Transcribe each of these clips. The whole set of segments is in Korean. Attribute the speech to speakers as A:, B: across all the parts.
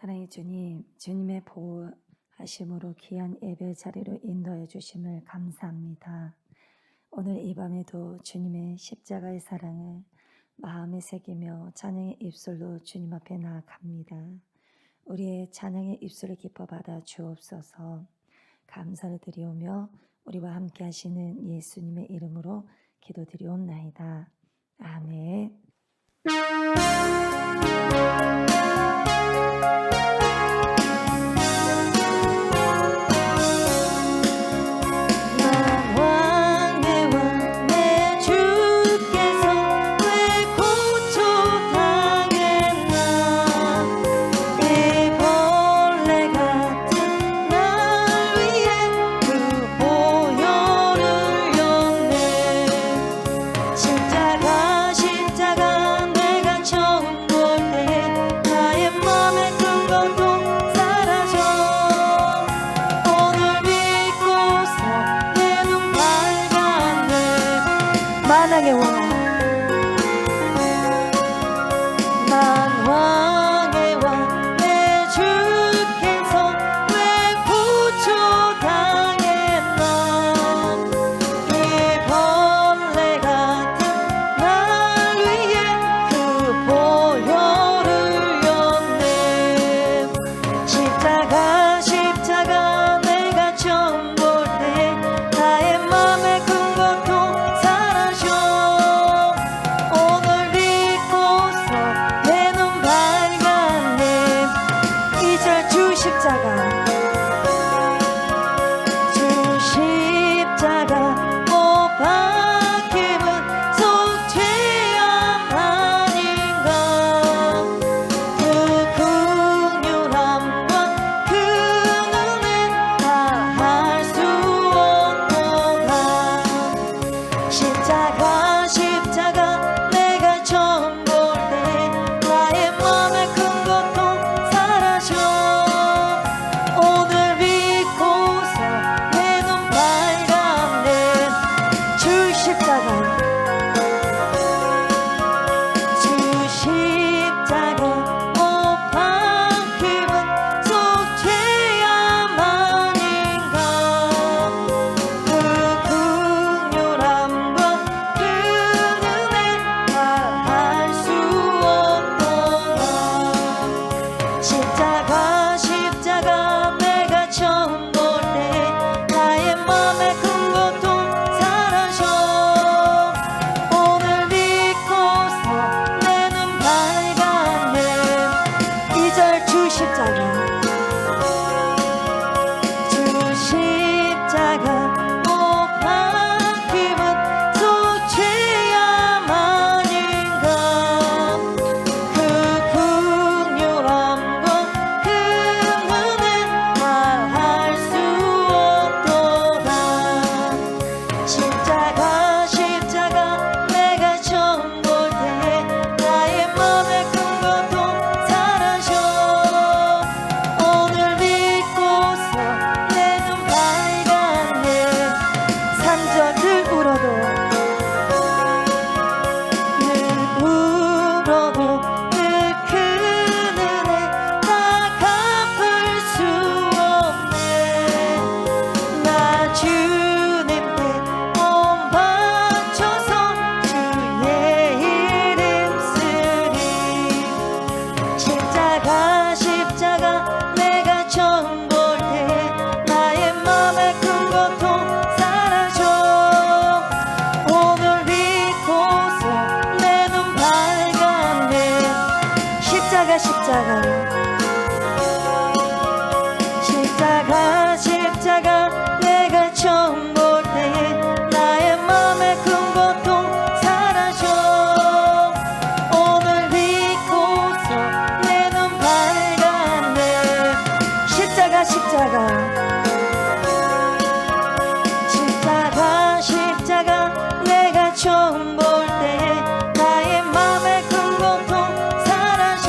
A: 사랑의 주님, 주님의 보호하심으로 귀한 예배 자리로 인도해 주심을 감사합니다. 오늘 이 밤에도 주님의 십자가의 사랑을 마음에 새기며 찬양의 입술로 주님 앞에 나아갑니다. 우리의 찬양의 입술을 기뻐 받아 주옵소서. 감사를 드리오며 우리와 함께 하시는 예수님의 이름으로 기도드리옵나이다. 아멘. 만왕의 왕 내 주께서 왜 구초당했나 이 벌레 같은 날 위해 그 보혈을 렸네. 십자가 내가 처음 볼 때 나의 맘에 큰 고통 사라져. 오늘 믿고서 내 눈 밝았네. 이제 주 십자가 못 박힘은 속죄함 아닌가. 그 긍휼함과 그 은혜 말할 수 없도다. 십자가 내가 처음 볼 때 나의 맘에 큰 고통 사라져. 오늘 믿고서 내 눈 밝았네. 주 십자가 못 박힘은 속죄함 아닌가. 그 긍휼함과 그 은혜 말할 수 없도다. 십자가 내가 처음 볼 때 나의 맘에 큰 고통 사라져. 오늘 믿고서 내 눈 밝았네. 이절 주 십자가 못 박힘은 속죄함 아닌가. 그 긍휼함과 그 은혜 말할 수 없도다. 십자가 내가 처음 볼 때 나의 맘에 큰 고통 사라져. 오늘 믿고서 내 눈 밝았네. 산저들 울어도 늘 큰 은혜 다 갚을 수 없네. 나 주님께 몸 바쳐서 주의 이름 쓰리. 십자가 내가 처음 볼 때 나의 맘에 큰 고통 사라져. 오늘 믿고서 내 눈 밝았네. 십자가 내가 처음 볼 때 나의 맘에 큰 고통 사라져. 오늘 믿고서 내 눈 밝았네. 십자가 내가 처음 볼 때 나의 맘에 큰 고통 사라져.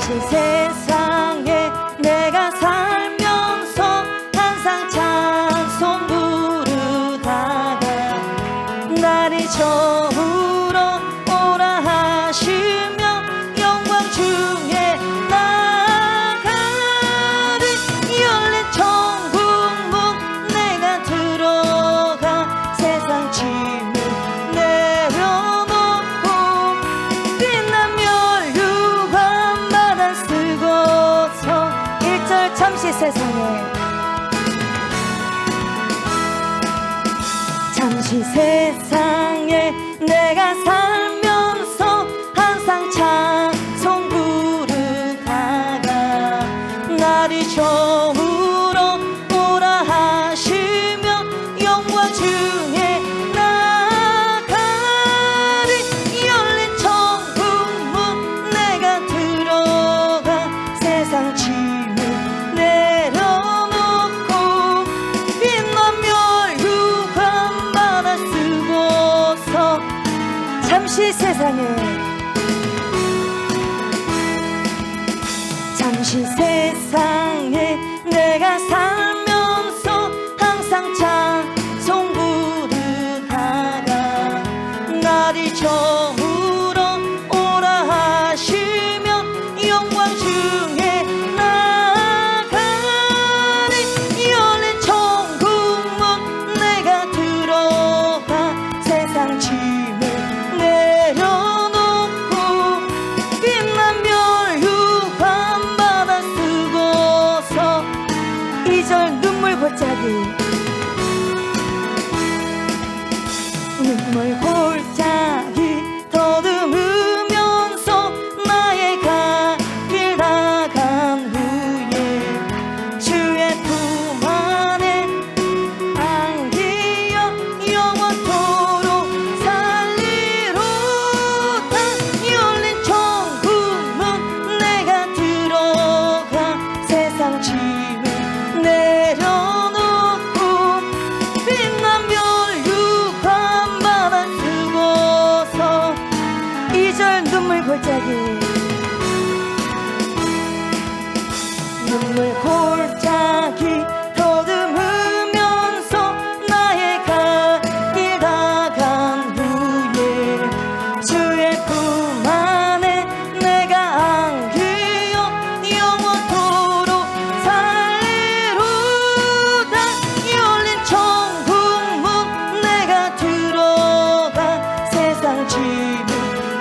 A: 잠시 세상에 내가 살면서 항상 찬송 부르다가 날이 저물어 오라 하시며 영광 중에 나가리 열린 천국문 내가 들어가 세상 짐을 내려놓고 빛난 멸류관 마다 쓰고서 1절 잠시 세상에 내가 살면서 항상 찬송 부르다가 날이 저물어 오라 하시며 영광 중에 나가리 열린 천국문 내가 들어가 세상 짐을 내려놓고 빛난 멸류관 받아 쓰고서 잠시 세상에 내가 살면서 항상 찬송 부르다가 날이 저물어 오라 하시며 영광 중에 나가리 열린 천국문 내가 들어가 세상 짐을 내려놓고 빛난 멸류관 받아 쓰고서 2절 눈물 골짜기 더듬으면서 나의 갈 나간 후에 주의 품 안에 안기어 영원토록 살리로다 열린 천국문 내가 들어가 세상 짐을 내려놓고 빛난 멸류관 받아 쓰고서 2절 눈물 골짜기 더듬으면서 나의 갈 나간 후에 주의 품 안에 내가 안기어 영원토록 살리로다 열린 천국문 내가 들어가 세상 짐을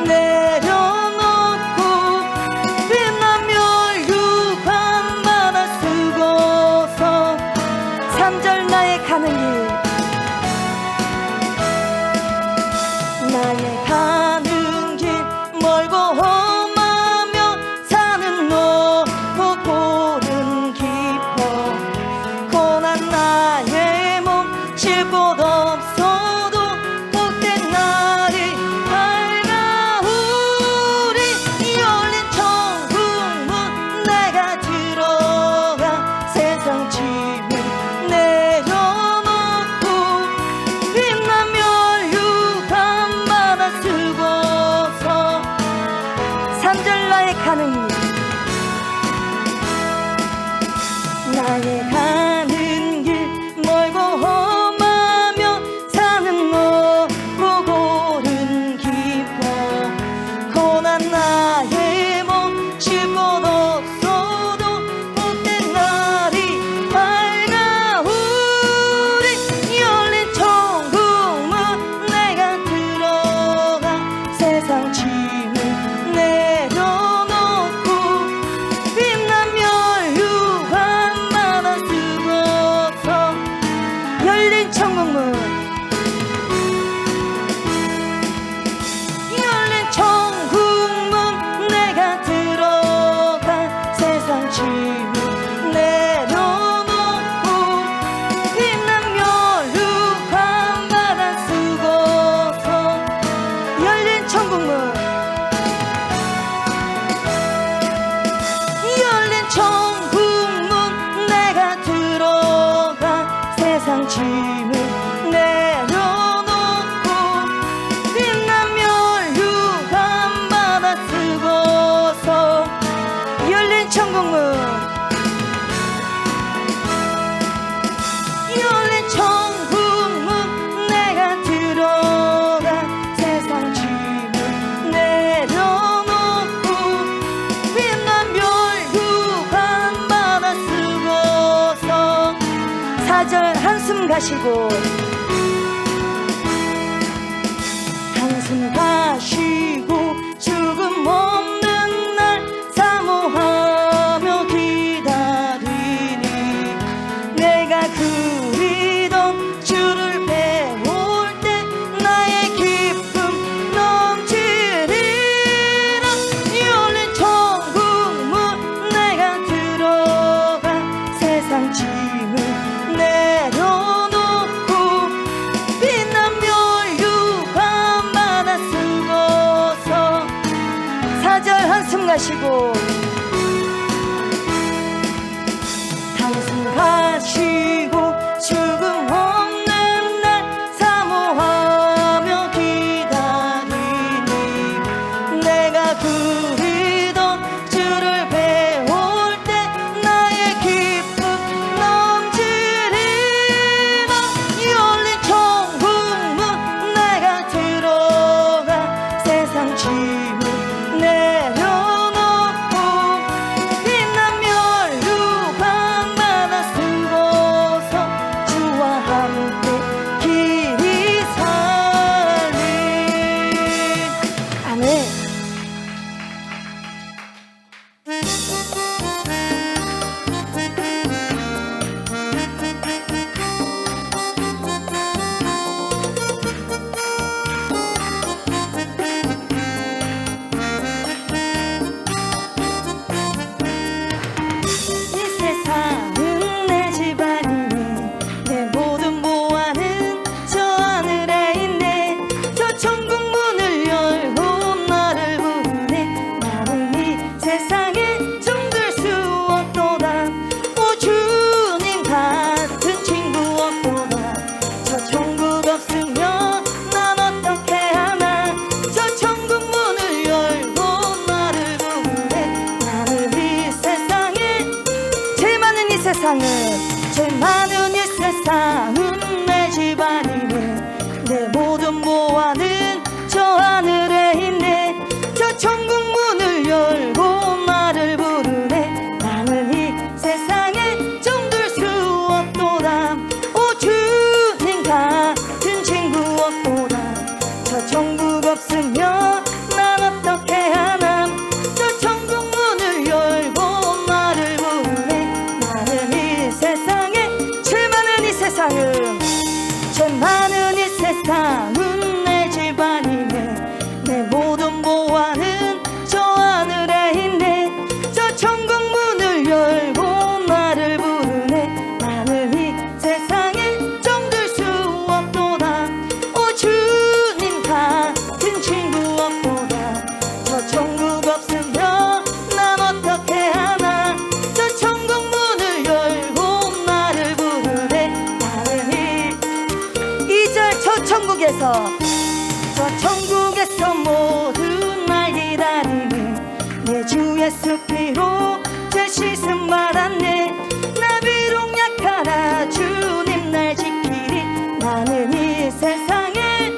A: 내려놓고 빛난 멸류관 받아 쓰고서 3절 나의 가는 길 멀고 험하며 사는 높고 골은 깊어 고난 나의 몸 쉴 곳 없어도 복된 날이 밝아오리 열린 천국문 내가 들어가 세상 짐을 내려놓고 빛난 멸류관 받아 쓰고서 3절 나의 가는 길 멀고 험하며 사는 높고 골은 깊어 고난 나의 몸 쉴 곳 없어도 복된 날이 밝아오리 열린 천국문 내가 들어가 세상 짐을 내려놓고 빛난 멸류관 받아 쓰고서 열린 천국문 내가 들어가 세상 짐을 내려놓고 빛난 멸류관 받아 쓰고서 열린 천국문 내가 들어가 세상 짐을 내려놓고 빛난 멸류관 받아 쓰고서 천국문 열린 천국문 내가 들어가 세상 짐을 내려놓고 빛난 별휴 밤바다 쓰고서 사절 한숨 가시고 한숨 가시고 죽음 없는 날 사모하며 기다리니 내가 그리던 주를 배울 때 나의 기쁨 넘치리라 열린 천국문 내가 들어가 세상 짐을 내려놓고 빛난 별휴 밤바다 쓰고서 사절 한숨 가시고 한숨 가시고 죽음 없는 날 사모하며 기다리니 내가 그리던 주를 배울 때 나의 기쁨 넘치리라 열린 천국문 내가 들어가 세상 짐을 내려놓고 빛난 별휴 밤바다 쓰고서 주와 함께 길이 살리 아멘. 이 세상은 내 집안이네 내 모든 보화는 저 하늘에 있네 저 천국 문을 열고 나를 부르네 나는 이 세상에 정들 수 없도다 오 주님 같은 친구 없도다 저 천국 없으면 난 어떻게 하나 저 천국 문을 열고 나를 부르네 나는 이 세상에 제일 많은 이 세상은 제일 많은 이 세상은 내 집안이네 내 모든 보화는 저 하늘에 있네 저 천국 문을 열고 나를 부르네 나는 이 세상에 정들 수 없도다 오 주님 같은 친구 없도다 저 천국 없으면 난 어떻게 하나 저 천국 문을 열고 나를 부르네 나는 이 세상에 제일 많은 이 세상은 제일 많은 이 세상은 내 집안이네 내 모든 보화는 저 하늘에 있네 저 천국 문을 열고 나를 부르네 나는 이 세상에 정들 수 없도다 오 주님 같은 친구 없도다 저 천국 없으면 난 어떻게 하나 저 천국 문을 열고 나를 부르네 나는 이 절 저 천국에서 모두 날 기다리네 내 주 예수 피로 죄 씻음 받았네 나 비록 약하나 주님 날 지키리 나는 이 세상에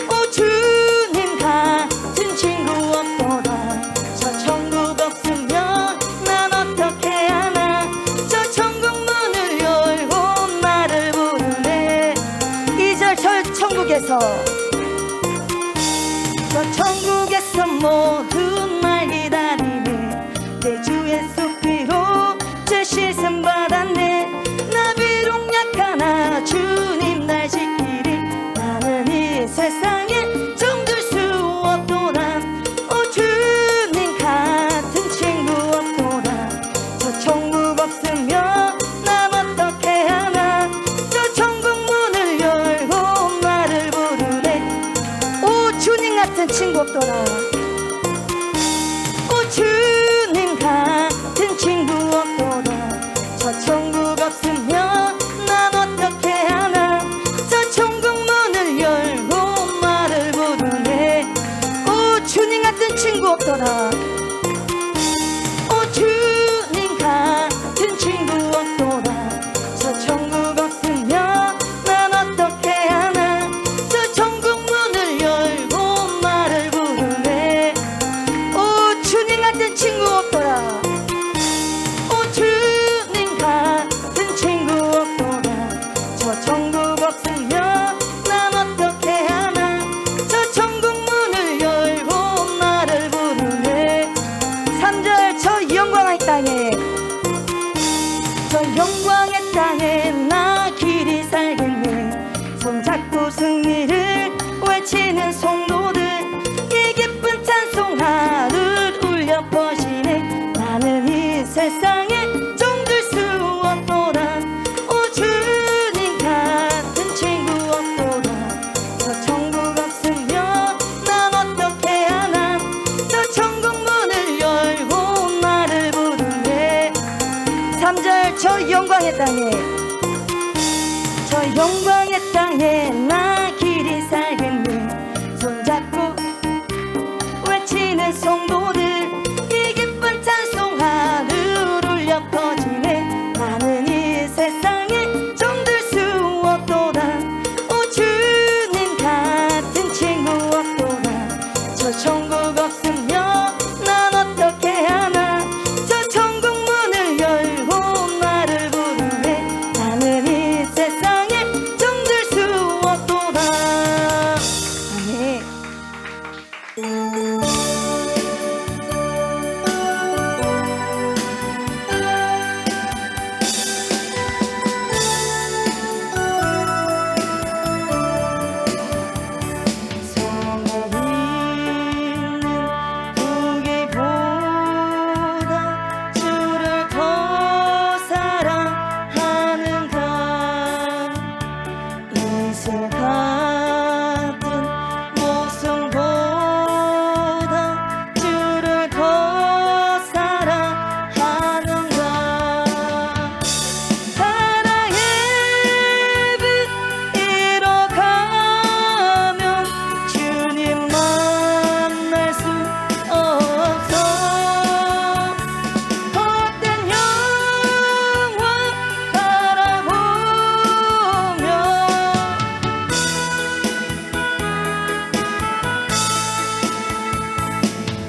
A: 오 주님 같은 친구 없도다 저 천국 없으면 난 어떻게 하나 저 천국 문을 열고 나를 부르네 이 절 저 천국에서 저 천국에서 모두 날 기다리네 내 주 예수 같은 친구 없더라. 오 주님 같은 친구 없더라. 저 천국 없으면 난 어떻게 하나. 저 천국 문을 열고 나를 부르네. 3절 저 영광의 땅에, 저 영광의 땅에 나 길이 살겠네. 손잡고 승리를 외치는 성도들, 이 기쁜 찬송하를 울려 퍼지네. 나는 이 세상에 정들 수 없도다. 오 주님 같은 친구 없도다. 저 천국 없으면 난 어떻게 하나. 저 천국 문을 열고 나를 부르네. 3절 저 영광의 땅에, 저 영광의 땅에 나 길이 살겠네. 손잡고 외치는 성도들, 이 기쁜 찬송하를 울려 퍼지네. 나는 이 세상에 정들 수 없도다. 오 주님 같은 친구 없도다. 저 천국 없으면 난 어떻게 하나. 저 천국 문을 열고 나를 부르네. 나는 이 세상에 정들 수 없도다. 아멘.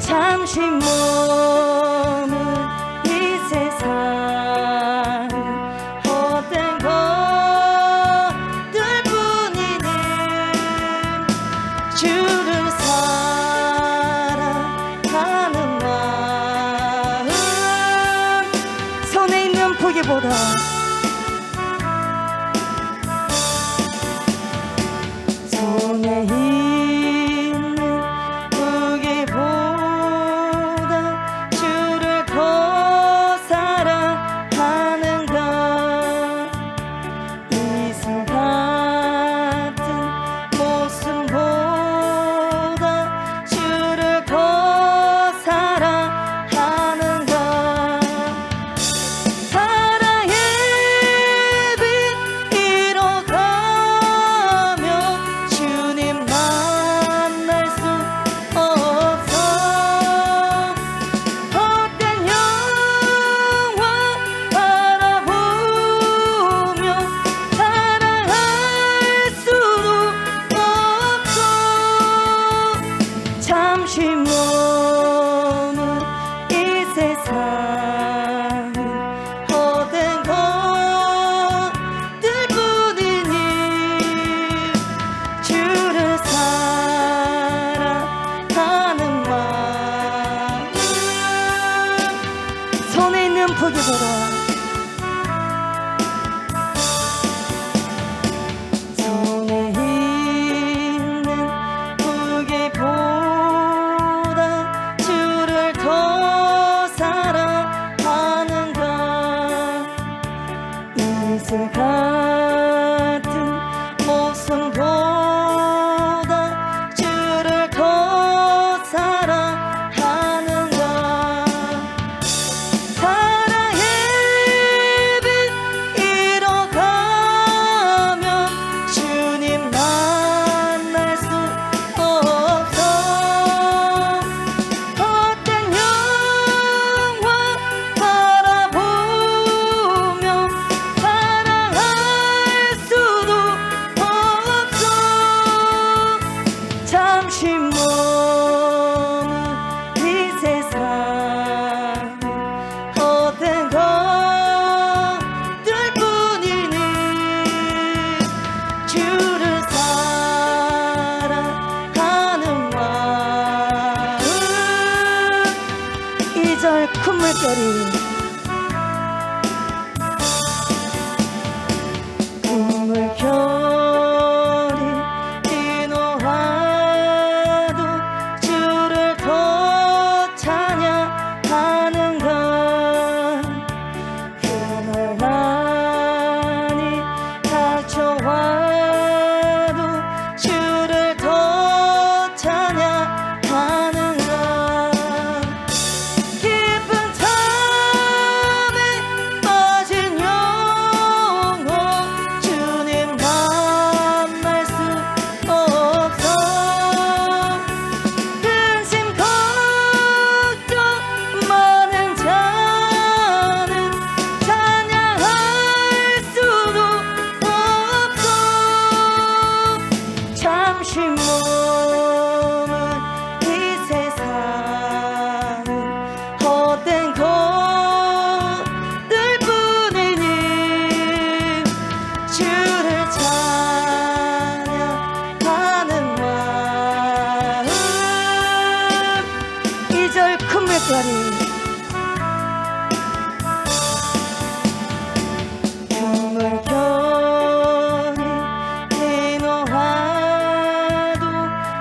A: 잠시 머문 이 세상 헛된 것들 뿐이니 주를 사랑하는 마음, 손에 있는 포기보다 손에 있는 무기보다 주를 더 사랑하는 것. 이슬 같은 모습보다 주를 더 사랑하는 것. 사랑의 빛 잃어가며 주님 만날 수 없어. 헛된 영화 바라보며 사랑할 수도 없어. 잠시 머문 이 세상은 헛된 것들 뿐이니 주를 사랑하는 마음, 손에 있는 포기보다 손에 있는 무기보다 주를 더 사랑하는 것. 이슬 같은 모습보다 주를 더 사랑하는 것. 사랑의 2절 큰 물결이 큰 물결이 인호와도 주를 더 찬양하는 것 그날만이 닥쳐와도 주를 더 찬양하는 것 깊은 잠에 빠진 영혼 주님 만날 수 없어 근심 걱정 많은 자는 찬양할 수도 없어 잠시 몸은 이 세상은 헛된 것들 뿐이니 주를 찬양하는 마음 2절 큰 물결이 큰 물결이 인호와도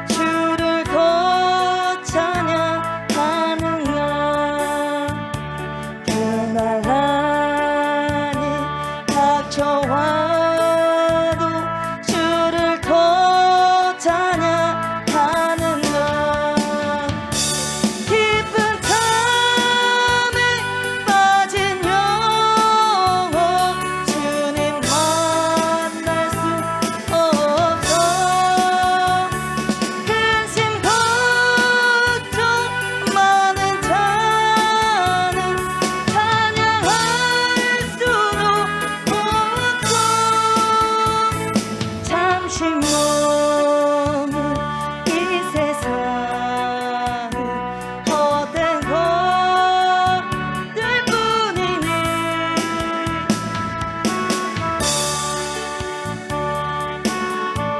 A: 주를 더 찬양하는 것 그날만이 닥쳐와도 주를 더 찬양하는 것 깊은 잠에 빠진 영혼 주님 만날 수 없어 근심 걱정 많은 자는 찬양할 수도 없어 잠시 몸은 이 세상은 헛된 것들 뿐이니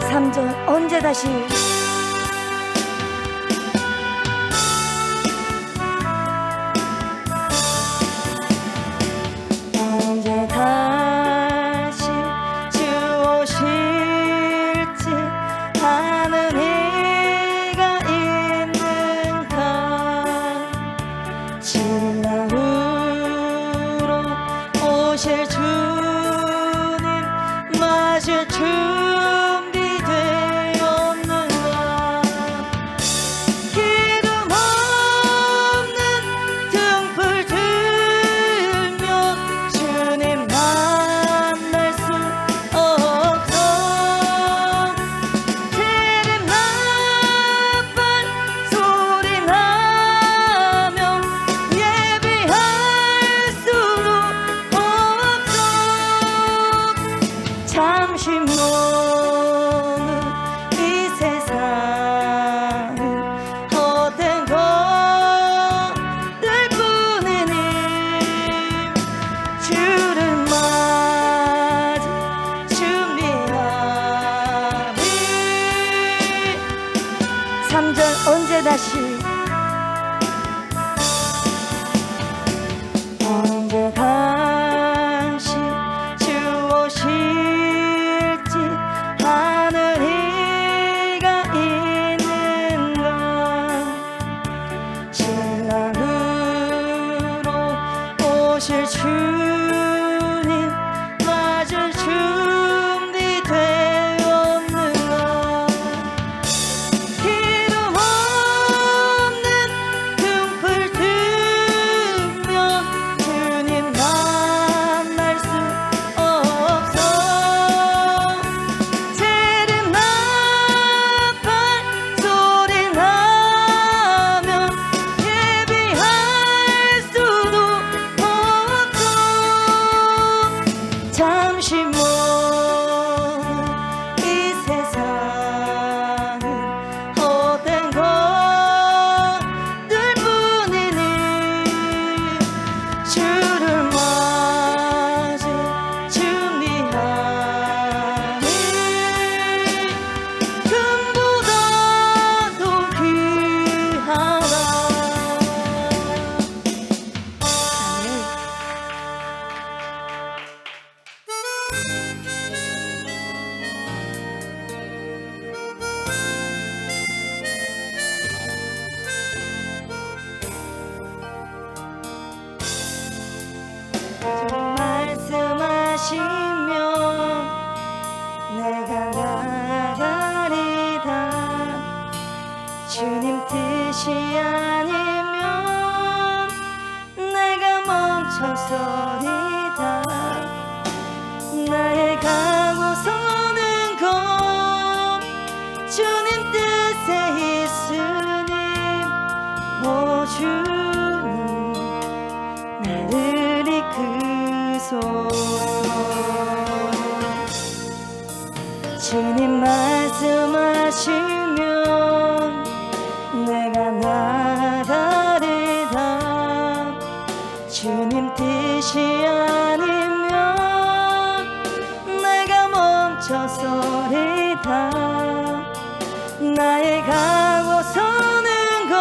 A: 삼절 언제 다시 언제 다시 주 오실지 아는 이가 있는가 신랑으로 오실 주님 맞을 준비되었는가 기름 없는 등불 들며 주님 만날 수 없어 세렘 나팔 소리 나면 예비할 수도 없어 잠시 몸은 이 세상은 헛된 것들 뿐이니 주를 맞을 준비하리 3절 언제 다시 언제 다시 주 오실지 아는 이가 있는가 신랑으로 오실 주님 맞을 준비되었는가 기름 없는 등불 들며 주님 만날 수 없어 세렘 나팔 소리 나면 예비할 수도 없어 주님 말씀하시면 내가 나가리다. 주님 뜻이 아니면 내가 멈춰서리다. 나의 가고 서는 것 주님 뜻에 있으니 오 주님 나를 이끄소서. 주님 말씀하시면 내가 나가리다. 주님 뜻이 아니면 내가 멈춰서리다. 나의 가고 서는 것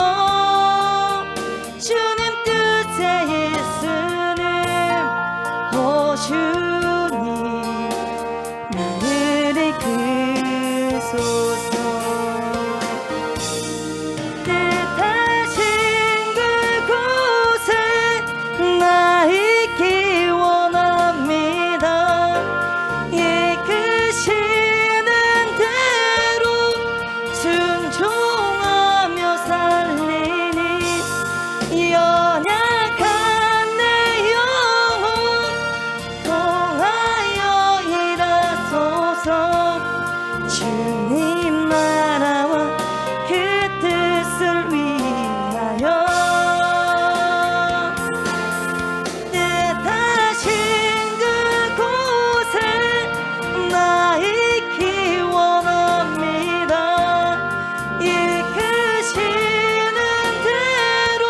A: 주님 뜻에 있으니 오 주님 나를 이끄소서. 뜻하신 그곳에 나 있기 원합니다. 이끄시는 대로 순종하며 살리니 연약한 내 영혼 통하여 일하소서. 주님 나라와 그 뜻을 위하여 뜻하신 그곳에 나 있기 원합니다. 이끄시는 대로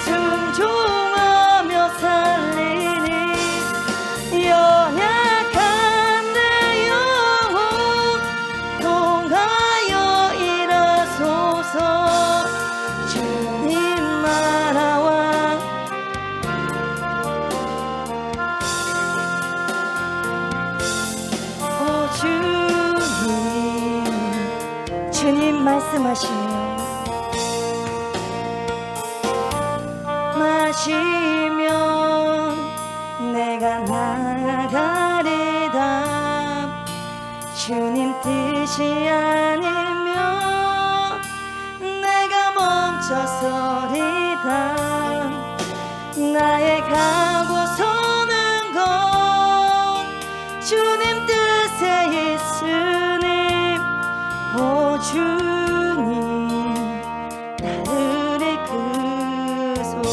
A: 순종하며 살리니 연약한 내 영혼 통하여 일하소서. 주님 나라와 오 주님 말씀하시면 내가 나가리다. 주님 뜻이 아니면 내가 멈춰서리다. 나의 가고 서는 것 주님 뜻에 있으니 오 주님 나를 이끄소서.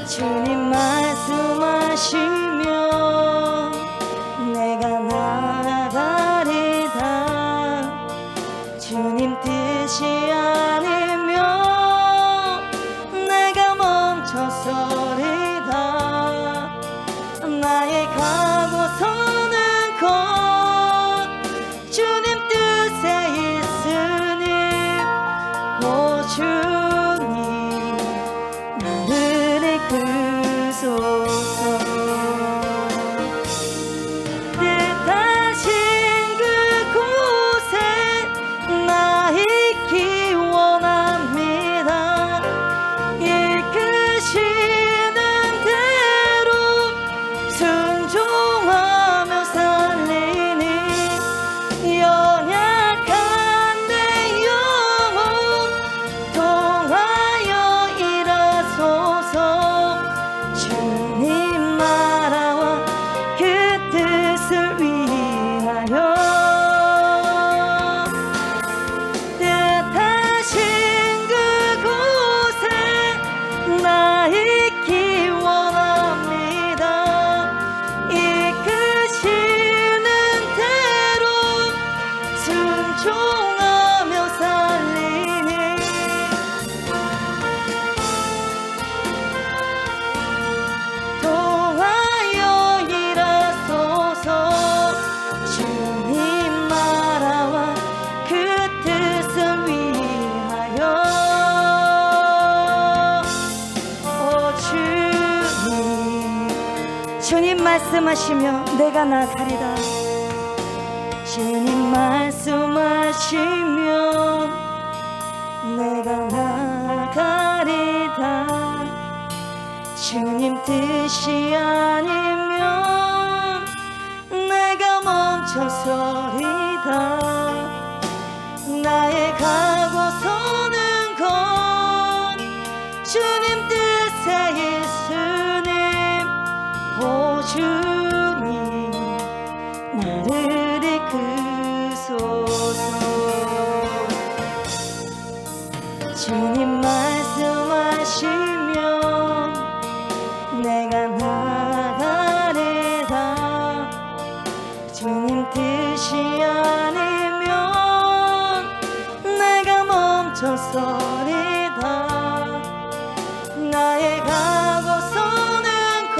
A: 주님 말씀하시면 내가 나가리다. 주님 뜻이 아니면 내가 멈춰서리다. 나의 가고 서는 것 주님 뜻에 있으니 오 주님 나를 이끄소서. 뜻하신 그곳에 나 있기 원합니다. 이끄시는 대로 순종하며 살리니 연약한 내 영혼 통하여 일하소서. 주님 나라와 그 뜻을 위하여 뜻하신 그곳에 나 있기 원합니다. 이끄시는 대로 순종하며 살리니 통하여 일하소서. 주님 나라와 그 뜻을 위하여 오 주님 말씀하시며 내가 나가리다. 주님 말씀하시면 내가 나가리다. 주님 뜻이 아니면 내가 멈춰서리다. 나의 가고서는 건 주님 뜻에 있으니 오 주님 나를 이끄소서. 주님 말씀하시면 내가 나가리다. 주님 뜻이 아니면 내가 멈춰서리다. 나의 가고서는 곧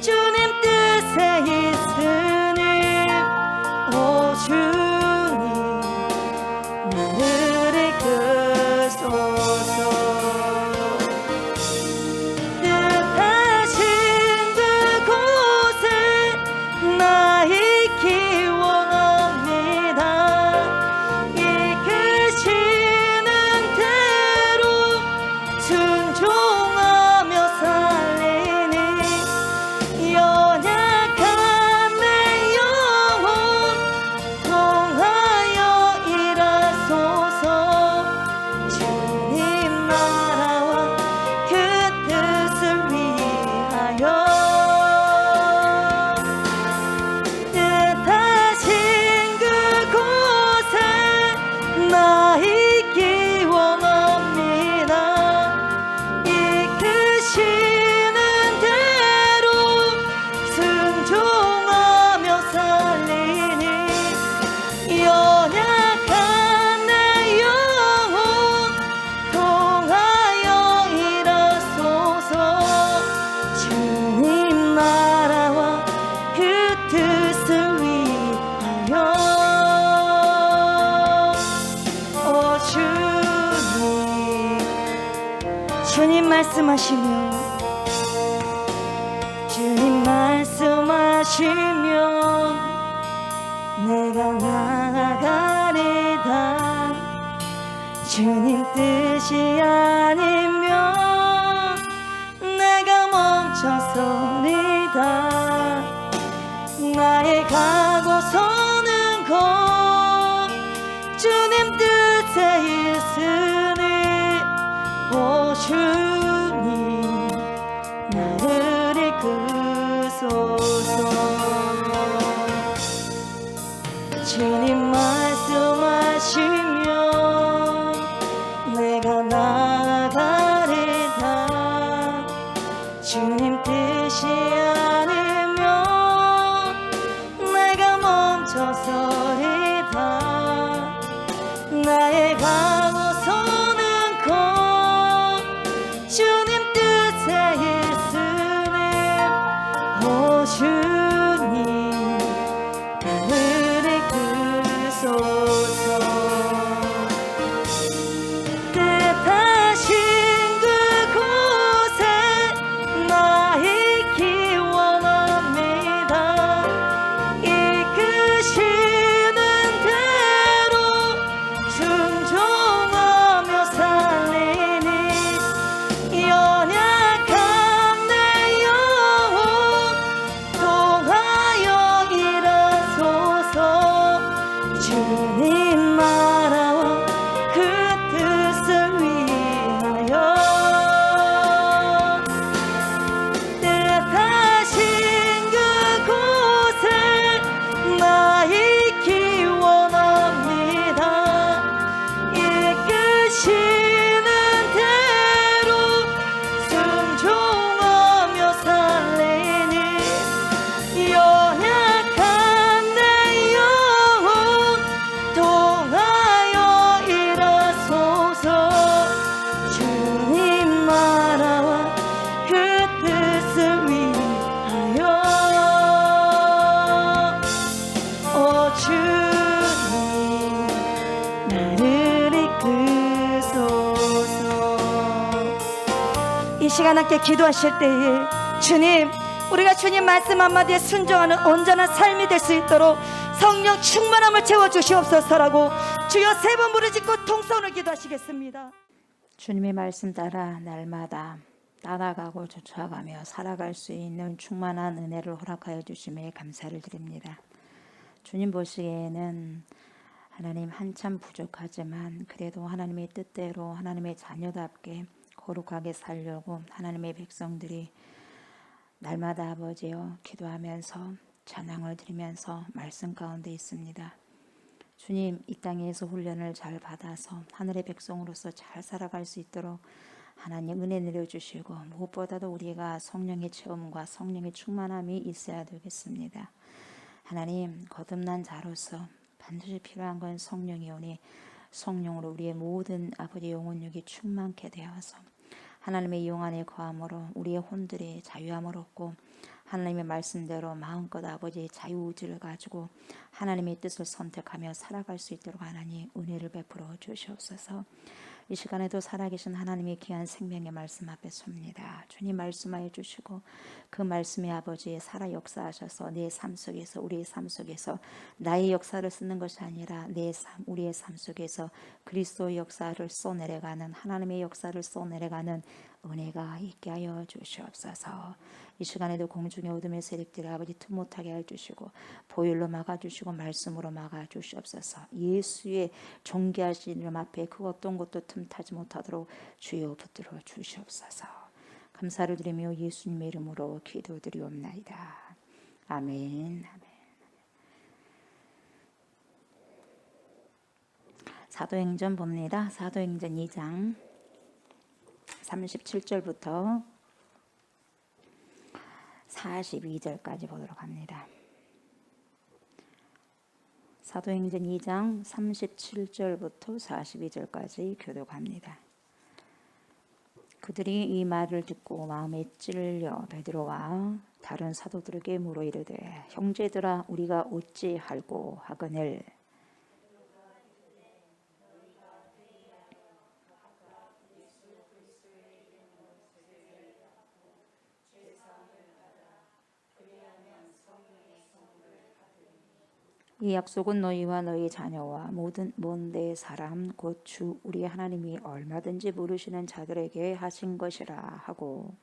A: 주님 뜻에 있으니 오 주님 나를 이끄소서. 뜻하신 그곳에 나 있기 원합니다. 이끄시는 대로 순종하며 살리니 연약한 내 영혼 통하여 일하소서. 주님 나라와 그 뜻을 위하여 뜻하신 그곳에 나 있기 원합니다. 이끄시는 대로 순종하며 살리니 연약한 내 영혼 통하여 일하소서. 주님 나라와 그 뜻을 위하여 오 주님 말씀하시면 주님 말씀하시면 내가 나가리다. 주님 뜻이 아니면 내가 멈춰서리다. 나의 가고서는 곧 주님 뜻에 있으니 오 주님 나를 이끄소서. 주님 말씀하시면 내가 나가리다. 주님 뜻이 아니면 내가 멈춰서리다. 나의 가고서는 곧 주님 뜻에 있으니 오 주님 나를 이끄소서. 뜻하신 그곳에 나 있기 원합니다. 이끄시는 대로 순종하며 살리니 연약한 내 영혼 통하여 일하소서. 주님 나라와 그 뜻을 위하여 뜻하신 그곳에 나 있기 원합니다. 이끄시는 대로 순종하며 살리니 연약한 내 영혼 통하여 일하소서. 주님 나라와 그 뜻을 위하여 오 주님 나를 이끄소서. 이 시간 함께 기도하실 때에 주님 우리가 주님 말씀 한마디에 순종하는 온전한 삶이 될 수 있도록 성령 충만함을 채워주시옵소서라고 주여 세 번 부르짖고 통성으로 기도하시겠습니다.
B: 주님의 말씀 따라 날마다 따라가고 쫓아가며 살아갈 수 있는 충만한 은혜를 허락하여 주심에 감사를 드립니다. 주님 보시기에는 하나님 한참 부족하지만 그래도 하나님의 뜻대로 하나님의 자녀답게 거룩하게 살려고 하나님의 백성들이 날마다 아버지여 기도하면서 찬양을 드리면서 말씀 가운데 있습니다. 주님, 이 땅에서 훈련을 잘 받아서 하늘의 백성으로서 잘 살아갈 수 있도록 하나님 은혜 내려주시고 무엇보다도 우리가 성령의 체험과 성령의 충만함이 있어야 되겠습니다. 하나님, 거듭난 자로서 반드시 필요한 건 성령이오니 성령으로 우리의 모든 아버지 영혼력이 충만케 되어서 하나님의 영 안에 거함으로 우리의 혼들이 자유함을 얻고 하나님의 말씀대로 마음껏 아버지의 자유의지를 가지고 하나님의 뜻을 선택하며 살아갈 수 있도록 하나님 은혜를 베풀어 주시옵소서. 이 시간에도 살아계신 하나님의 귀한 생명의 말씀 앞에 섭니다. 주님 말씀하여 주시고 그 말씀의 아버지의 살아 역사하셔서 내 삶 속에서 우리의 삶 속에서 나의 역사를 쓰는 것이 아니라 내 삶 우리의 삶 속에서 그리스도의 역사를 쏘내려가는 하나님의 역사를 쏘내려가는 은혜가 있게 하여 주시옵소서. 이 시간에도 공중의 어둠의 세력들을 아버지 틈 못하게 해주시고 보혈로 막아주시고 말씀으로 막아주시옵소서. 예수의 존귀하신 이름 앞에 그 어떤 것도 틈타지 못하도록 주여 붙들어 주시옵소서. 감사를 드리며 예수님의 이름으로 기도드리옵나이다. 아멘. 사도행전 봅니다. 사도행전 2장 37절부터 42절까지 보도록 합니다. 사도행전 2장 37절부터 42절까지 교독합니다. 그들이 이 말을 듣고 마음에 찔려 베드로와 다른 사도들에게 물어 이르되 형제들아 우리가 어찌할꼬 하거늘 이 약속은 너희와 너희 자녀와 모든 내 사람 곧 주 우리 하나님이 얼마든지 부르시는 자들에게 하신 것이라 하고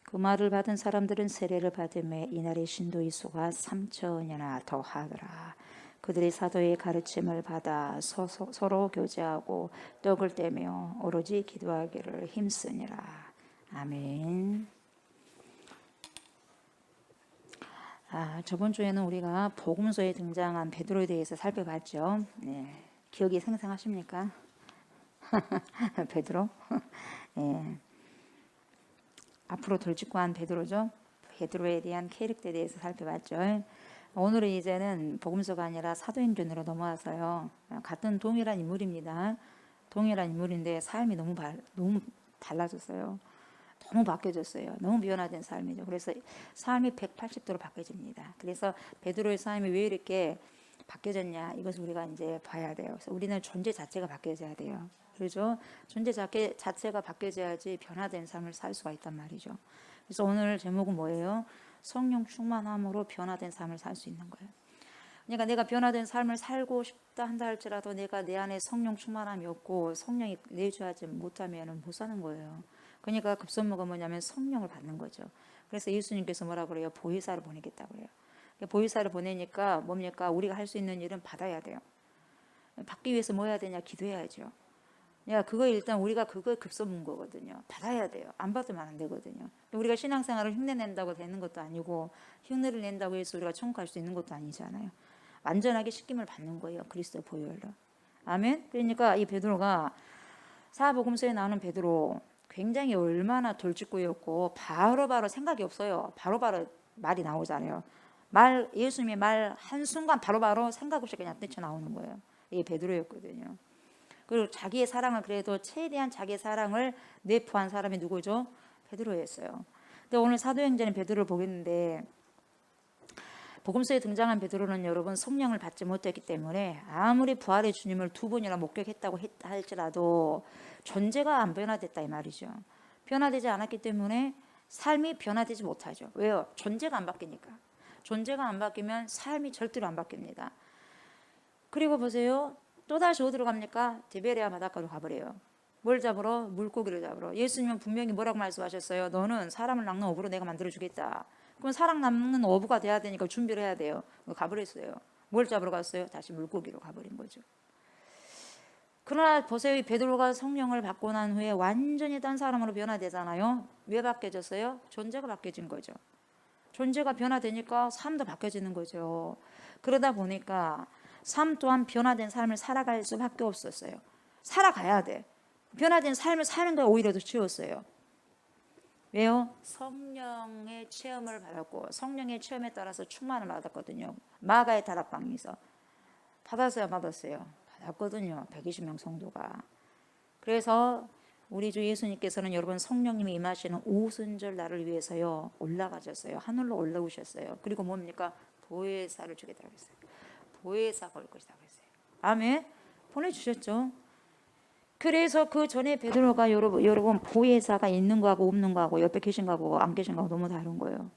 B: 그 말을 받은 사람들은 세례를 받음에 이날의 신도의 수가 3천여나 더하더라. 그들이 사도의 가르침을 받아 서로 교제하고 떡을 떼며 오로지 기도하기를 힘쓰니라. 아멘. 저번 주에는 우리가 복음서에 등장한 베드로에 대해서 살펴봤죠. 네, 기억이 생생하십니까? 베드로. 네. 앞으로 돌직구한 베드로죠. 베드로에 대한 캐릭터에 대해서 살펴봤죠. 오늘은 이제는 복음서가 아니라 사도행전으로 넘어와서요. 같은 동일한 인물입니다. 동일한 인물인데 삶이 너무 달라졌어요. 너무 바뀌어졌어요. 너무 변화된 삶이죠. 그래서 삶이 180도로 바뀌어집니다. 그래서 베드로의 삶이 왜 이렇게 바뀌어졌냐 이것을 우리가 이제 봐야 돼요. 그래서 우리는 존재 자체가 바뀌어져야 돼요. 그렇죠? 존재 자체가 바뀌어져야지 변화된 삶을 살 수가 있단 말이죠. 그래서 오늘 제목은 뭐예요? 성령 충만함으로 변화된 삶을 살 수 있는 거예요. 그러니까 내가 변화된 삶을 살고 싶다 한다 할지라도 내가 내 안에 성령 충만함이 없고 성령이 내주하지 못하면 못 사는 거예요. 그러니까 급선무가 뭐냐면 성령을 받는 거죠. 그래서 예수님께서 뭐라 그래요? 보혜사를 보내겠다고 그래요. 보혜사를 보내니까 뭡니까? 우리가 할 수 있는 일은 받아야 돼요. 받기 위해서 뭐 해야 되냐? 기도해야죠. 그거 일단 우리가 그거 급선무인 거거든요. 받아야 돼요. 안 받으면 안 되거든요. 우리가 신앙생활을 흉내낸다고 되는 것도 아니고 흉내를 낸다고 해서 우리가 천국 갈 수 있는 것도 아니잖아요. 완전하게 씻김을 받는 거예요. 그리스도 보혈로. 아멘. 그러니까 이 베드로가 사복음서에 나오는 베드로 굉장히 얼마나 돌직구였고 바로바로 생각이 없어요. 바로바로 말이 나오잖아요. 예수님의 말 한순간 바로바로 생각 없이 그냥 뛰쳐나오는 거예요. 이게 베드로였거든요. 그리고 자기의 사랑을 그래도 최대한 자기의 사랑을 내포한 사람이 누구죠? 베드로였어요. 근데 오늘 사도행전의 베드로를 보겠는데 복음서에 등장한 베드로는 여러분 성령을 받지 못했기 때문에 아무리 부활의 주님을 2번이나 목격했다고 할지라도 존재가 안 변화됐다 이 말이죠. 변화되지 않았기 때문에 삶이 변화되지 못하죠. 왜요? 존재가 안 바뀌니까. 존재가 안 바뀌면 삶이 절대로 안 바뀝니다. 그리고 보세요. 또다시 어디로 갑니까? 디베레아 바닷가로 가버려요. 뭘 잡으러? 물고기를 잡으러. 예수님은 분명히 뭐라고 말씀하셨어요? 너는 사람을 낚는 어부로 내가 만들어주겠다. 그럼 사람 낚는 어부가 돼야 되니까 준비를 해야 돼요. 가버렸어요. 뭘 잡으러 갔어요? 다시 물고기로 가버린 거죠. 그러나 보세요. 베드로가 성령을 받고 난 후에 완전히 딴 사람으로 변화되잖아요. 왜 바뀌어졌어요? 존재가 바뀌어진 거죠. 존재가 변화되니까 삶도 바뀌어지는 거죠. 그러다 보니까 삶 또한 변화된 삶을 살아갈 수밖에 없었어요. 살아가야 돼. 변화된 삶을 사는 게 오히려 더 쉬웠어요. 왜요? 성령의 체험을 받았고 성령의 체험에 따라서 충만을 받았거든요. 마가의 다락방에서 받았어요. 받았거든요. 120명 성도가. 그래서 우리 주 예수님께서는 여러분 성령님이 임하시는 오순절 날을 위해서요 올라가셨어요. 하늘로 올라오셨어요. 그리고 뭡니까? 보혜사를 주겠다고 했어요. 보혜사가 올 것이라고 했어요. 아멘. 보내주셨죠. 그래서 그 전에 베드로가 여러분 보혜사가 있는 거하고 없는 거하고 옆에 계신 거하고 안 계신 거하고 너무 다른 거예요.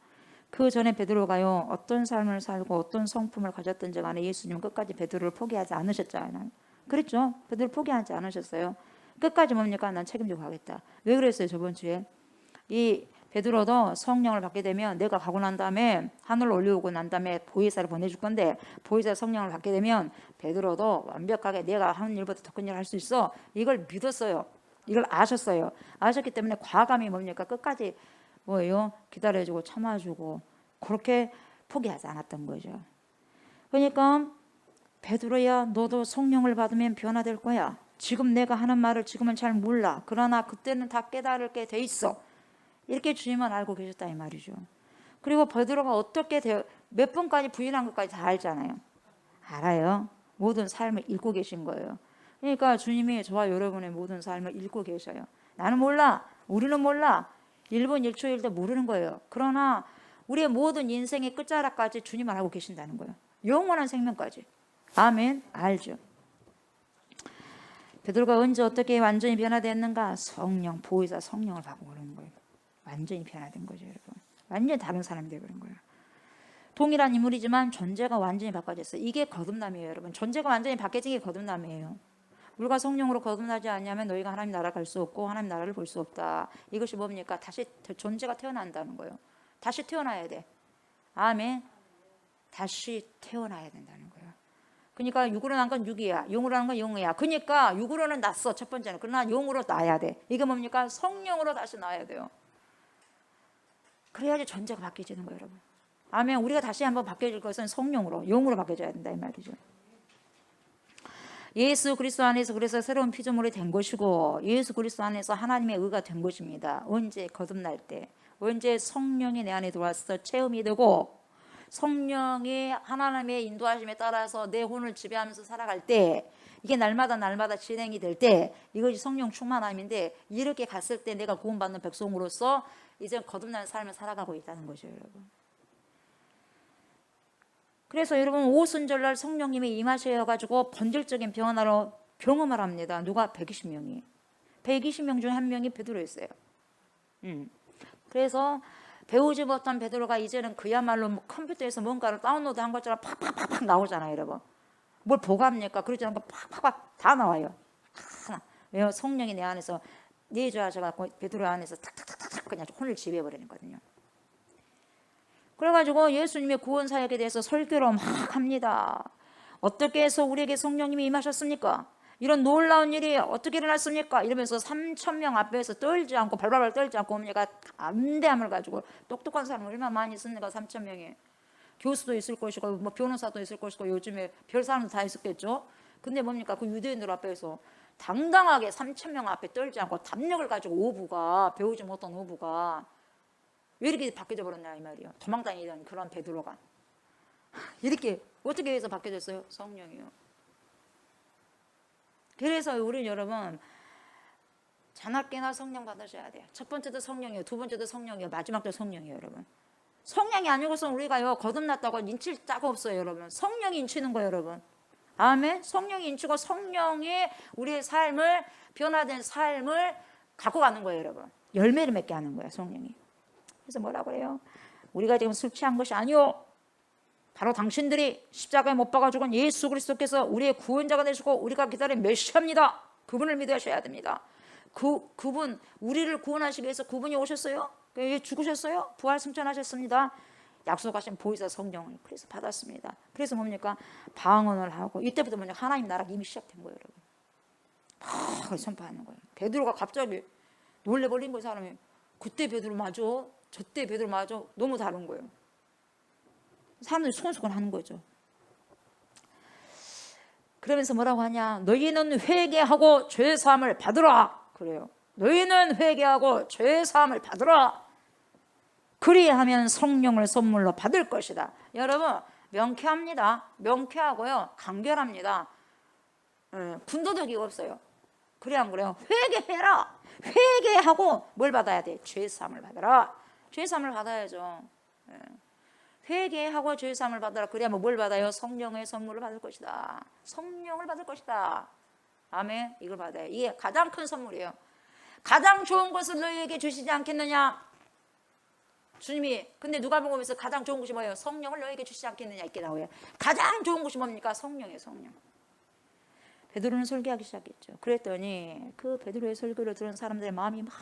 B: 그 전에 베드로가요 어떤 삶을 살고 어떤 성품을 가졌든지 간에 예수님은 끝까지 베드로를 포기하지 않으셨잖아요. 그랬죠? 베드로 포기하지 않으셨어요. 끝까지 뭡니까? 난 책임지고 가겠다. 왜 그랬어요? 저번 주에 이 베드로도 성령을 받게 되면 내가 가고 난 다음에 하늘로 올려오고 난 다음에 보혜사를 보내줄 건데 보혜사 성령을 받게 되면 베드로도 완벽하게 내가 하는 일보다 더 큰 일을 할 수 있어. 이걸 믿었어요. 이걸 아셨어요. 아셨기 때문에 과감히 뭡니까? 끝까지 뭐예요? 기다려주고 참아주고 그렇게 포기하지 않았던 거죠. 그러니까 베드로야 너도 성령을 받으면 변화될 거야. 지금 내가 하는 말을 지금은 잘 몰라. 그러나 그때는 다 깨달을 게 돼 있어. 이렇게 주님은 알고 계셨다 이 말이죠. 그리고 베드로가 어떻게 몇 번까지 부인한 것까지 다 알잖아요. 알아요. 모든 삶을 읽고 계신 거예요. 그러니까 주님이 저와 여러분의 모든 삶을 읽고 계셔요. 나는 몰라. 우리는 몰라. 1분 1초 1도 모르는 거예요. 그러나 우리의 모든 인생의 끝자락까지 주님은 알고 계신다는 거예요. 영원한 생명까지. 아멘. 알죠. 베드로가 언제 어떻게 완전히 변화됐는가? 성령, 보혜사 성령을 받고 그러는 거예요. 완전히 변화된 거죠, 여러분. 완전히 다른 사람이 되어버린 거예요. 동일한 인물이지만 존재가 완전히 바꿔졌어요. 이게 거듭남이에요, 여러분. 존재가 완전히 바뀌어진 게 거듭남이에요. 우리가 성령으로 거듭나지 않냐면 너희가 하나님 나라 갈 수 없고 하나님 나라를 볼 수 없다. 이것이 뭡니까? 다시 존재가 태어난다는 거예요. 다시 태어나야 돼. 아멘. 다시 태어나야 된다는 거예요. 그러니까 육으로 난 건 육이야. 영으로 난 건 영이야. 그러니까 육으로는 났어. 첫 번째는. 그러나 영으로 나야 돼. 이게 뭡니까? 성령으로 다시 나야 돼요. 그래야지 존재가 바뀌어지는 거예요, 여러분. 아멘. 우리가 다시 한번 바뀌어질 것은 성령으로, 영으로 바뀌어져야 된다 이 말이죠. 예수 그리스도 안에서 그래서 새로운 피조물이 된 것이고 예수 그리스도 안에서 하나님의 의가 된 것입니다. 언제? 거듭날 때. 언제? 성령이 내 안에 들어와서 체험이 되고 성령이 하나님의 인도하심에 따라서 내 혼을 지배하면서 살아갈 때 이게 날마다 진행이 될 때 이것이 성령 충만함인데 이렇게 갔을 때 내가 구원받는 백성으로서 이제 거듭난 삶을 살아가고 있다는 거죠, 여러분. 그래서 여러분 오순절날 성령님이 임하셔가지고 본질적인 변화로 경험을 합니다. 누가? 120명이. 120명 중 한 명이 베드로였어요. 그래서 배우지 못한 베드로가 이제는 그야말로 컴퓨터에서 뭔가를 다운로드 한 것처럼 팍팍팍팍 나오잖아요, 여러분. 뭘 보고 합니까? 그러지 않고 팍팍팍 다 나와요. 하나. 왜요? 성령이 내 안에서 내주하셔갖고 베드로 안에서 탁탁탁탁 그냥 혼을 지배해버리는 거거든요. 그래가지고 예수님의 구원 사역에 대해서 설교를 막 합니다. 어떻게 해서 우리에게 성령님이 임하셨습니까? 이런 놀라운 일이 어떻게 일어났습니까? 이러면서 3,000명 앞에서 떨지 않고 발발발 떨지 않고 뭡니까? 담대함을 가지고 똑똑한 사람 얼마나 많이 있습니까? 3,000명이. 교수도 있을 것이고 뭐 변호사도 있을 것이고 요즘에 별 사람도 다 있었겠죠. 근데 뭡니까? 그 유대인들 앞에서 당당하게 3,000명 앞에 떨지 않고 담력을 가지고 오부가 배우지 못한 오부가 왜 이렇게 바뀌어져 버렸냐 이 말이에요. 도망다니던 그런 베드로가 이렇게 어떻게 해서 바뀌어졌어요? 성령이요. 그래서 우리 여러분 자나깨나 성령 받으셔야 돼요. 첫 번째도 성령이요, 두 번째도 성령이요, 마지막도 성령이요, 여러분. 성령이 아니고서 우리가요 거듭났다고 인칠 자가 없어요, 여러분. 성령이 인치는 거예요, 여러분. 아멘. 성령이 인치고 성령이 우리의 삶을 변화된 삶을 갖고 가는 거예요, 여러분. 열매를 맺게 하는 거예요, 성령이. 그래서 뭐라고 해요? 우리가 지금 술 취한 것이 아니요. 바로 당신들이 십자가에 못 박아 죽은 예수 그리스도께서 우리의 구원자가 되시고 우리가 기다린 메시아입니다. 그분을 믿으셔야 됩니다. 그분 우리를 구원하시기 위해서 그분이 오셨어요. 죽으셨어요. 부활 승천하셨습니다. 약속하신 보혜사 성령을 그래서 받았습니다. 그래서 뭡니까? 방언을 하고 이때부터 먼저 하나님 나라가 이미 시작된 거예요, 여러분. 막 선포하는 거예요. 베드로가 갑자기 놀래버린 거예요, 사람이. 그때 베드로 맞아, 저때 베드로 맞아, 너무 다른 거예요. 사람들이 소곤소곤 하는 거죠. 그러면서 뭐라고 하냐? 너희는 회개하고 죄 사함을 받으라. 그래요. 너희는 회개하고 죄 사함을 받으라. 그리하면 성령을 선물로 받을 것이다. 여러분 명쾌합니다. 명쾌하고요, 간결합니다. 군더더기 없어요. 그래 안 그래요? 회개해라. 회개하고 뭘 받아야 돼? 죄 사함을 받아라. 죄 사함을 받아야죠. 회개하고 죄 사함을 받아라. 그래야면 뭘 받아요? 성령의 선물을 받을 것이다. 성령을 받을 것이다. 아멘. 이걸 받아요. 이게 가장 큰 선물이에요. 가장 좋은 것을 너희에게 주시지 않겠느냐? 주님이 근데 누가복음에서 가장 좋은 것이 뭐예요? 성령을 너희에게 주시지 않겠느냐 이렇게 나와요. 가장 좋은 것이 뭡니까? 성령이에요. 성령. 베드로는 설교하기 시작했죠. 그랬더니 그 베드로의 설교를 들은 사람들의 마음이 막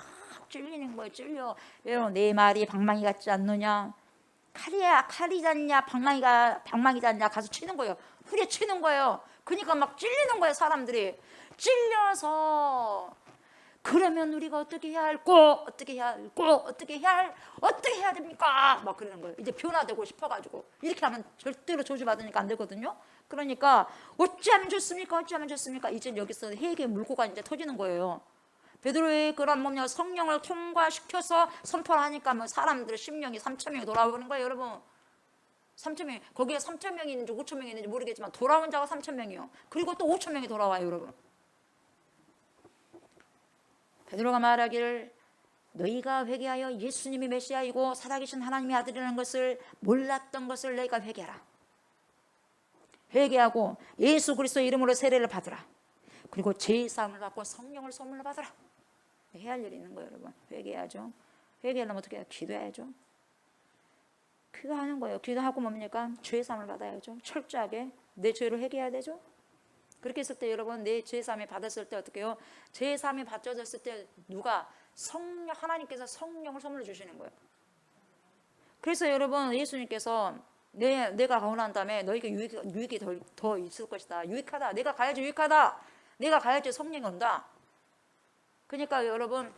B: 찔리는 거예요. 찔려. 여러분 내 말이 방망이 같지 않느냐? 칼이 닿냐? 방망이 닿냐? 가서 치는 거예요. 후려치는 거예요. 그러니까 막 찔리는 거예요. 사람들이 찔려서 그러면 우리가 어떻게 해야 할꼬? 어떻게 해야 됩니까? 막 그러는 거예요. 이제 변화되고 싶어가지고 이렇게 하면 절대로 저주받으니까 안 되거든요. 그러니까 어찌하면 좋습니까? 어찌하면 좋습니까? 이제 여기서 회개 물고가 이제 터지는 거예요. 베드로의 그런 뭐냐 성령을 통과시켜서 선포를 하니까 뭐 사람들의 심령이 3,000명이 돌아오는 거예요, 여러분. 3,000명 거기에 3,000명이 있는지 5,000명이 있는지 모르겠지만 돌아온 자가 3,000명이요. 그리고 또 5,000명이 돌아와요, 여러분. 베드로가 말하기를 너희가 회개하여 예수님이 메시아이고 살아계신 하나님의 아들이라는 것을 몰랐던 것을 너희가 회개하라. 회개하고 예수 그리스도의 이름으로 세례를 받으라. 그리고 죄의 사함을 받고 성령을 선물로 받으라. 해야 할 일이 있는 거예요, 여러분. 회개해야죠. 회개하려면 어떻게 해야? 기도해야죠. 기도하는 거예요. 기도하고 뭡니까? 죄의 사함을 받아야죠. 철저하게 내 죄를 회개해야 되죠. 그렇게 했을 때 여러분 내 죄의 사함이 받았을 때 어떻게 해요? 죄의 사함이 받쳐졌을 때 누가? 성령, 하나님께서 성령을 선물로 주시는 거예요. 그래서 여러분 예수님께서 내가 가고 난 다음에 너희가 유익이 더 있을 것이다. 유익하다. 내가 가야지 유익하다. 내가 가야지 성령이 온다. 그러니까 여러분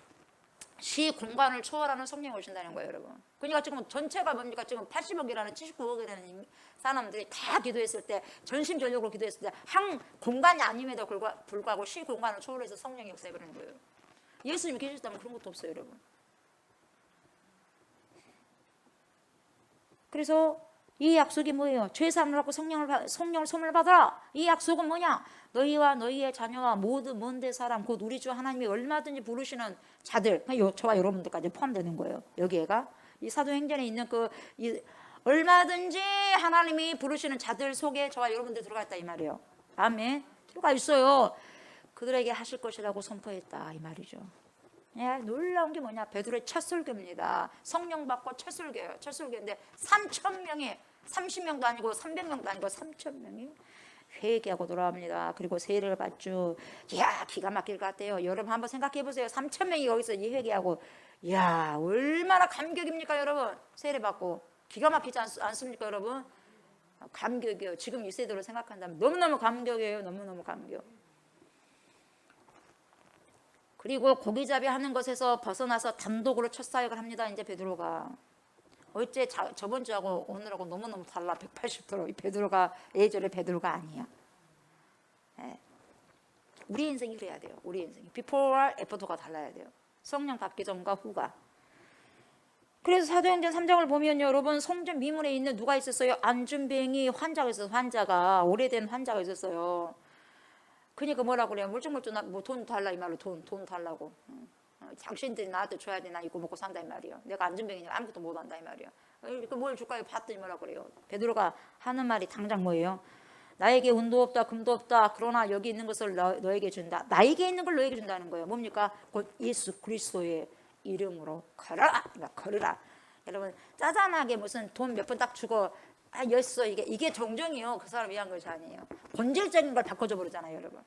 B: 시 공간을 초월하는 성령이 오신다는 거예요, 여러분. 그러니까 지금 전체가 뭡니까? 지금 80억이라는 79억이라는 사람들이 다 기도했을 때 전심전력으로 기도했을 때 한 공간이 아님에도 불구하고 시 공간을 초월해서 성령이 역사해 버리는 거예요. 예수님이 계셨다면 그런 것도 없어요, 여러분. 그래서 이 약속이 뭐예요? 죄 사함을 받고 성령을 선물 받아라. 이 약속은 뭐냐? 너희와 너희의 자녀와 모든 먼데 사람 곧 우리 주 하나님이 얼마든지 부르시는 자들, 저와 여러분들까지 포함되는 거예요. 여기에가 이 사도행전에 있는 얼마든지 하나님이 부르시는 자들 속에 저와 여러분들 들어가 있다 이 말이에요. 아멘. 들어가 있어요. 그들에게 하실 것이라고 선포했다 이 말이죠. 놀라운 게 뭐냐? 베드로의 첫 설교입니다. 성령 받고 첫 설교예요. 첫 설교인데 3,000명이 30명도 아니고 300명도 아니고 3,000명이 회개하고 돌아옵니다. 그리고 세례를 받죠. 이야, 기가 막힐 것 같아요. 여러분 한번 생각해 보세요. 3,000명이 여기서 이 회개하고, 이야, 얼마나 감격입니까, 여러분? 세례 받고 기가 막히지 않습니까, 여러분? 감격이요. 지금 이 세대로 생각한다면 너무너무 감격이에요. 너무너무 감격. 그리고 고기잡이 하는 것에서 벗어나서 단독으로 첫 사역을 합니다. 이제 베드로가. 어째 저번 주하고 오늘하고 너무너무 달라. 180도로. 이 베드로가 예전에 베드로가 아니야. 네. 우리 인생이 그래야 돼요. 우리 인생이. 비포와 애프터가 달라야 돼요. 성령 받기 전과 후가. 그래서 사도행전 3장을 보면 여러분 성전 미문에 있는 누가 있었어요? 안준뱅이 환자가 있었어요. 환자가. 오래된 환자가 있었어요. 그러니까 뭐라고 그래요? 물증물증 뭐 돈 달라 이 말로 돈 달라고. 당신들이 나한테 줘야 돼. 나 이거 먹고 산다 이 말이에요. 내가 안전병이니까 아무것도 못 한다 이 말이에요. 뭘 줄까요? 봤더니 뭐라고 그래요? 베드로가 하는 말이 당장 뭐예요? 나에게 은도 없다 금도 없다. 그러나 여기 있는 것을 너에게 준다. 나에게 있는 걸 너에게 준다는 거예요. 뭡니까? 곧 예수 그리스도의 이름으로 걸어라. 그러니까 걸으라. 여러분 짜잔하게 무슨 돈 몇 번 딱 주고 였어. 이게 정정이요. 그 사람 위한 것이 아니에요. 본질적인 걸 바꿔줘 버리잖아요, 여러분.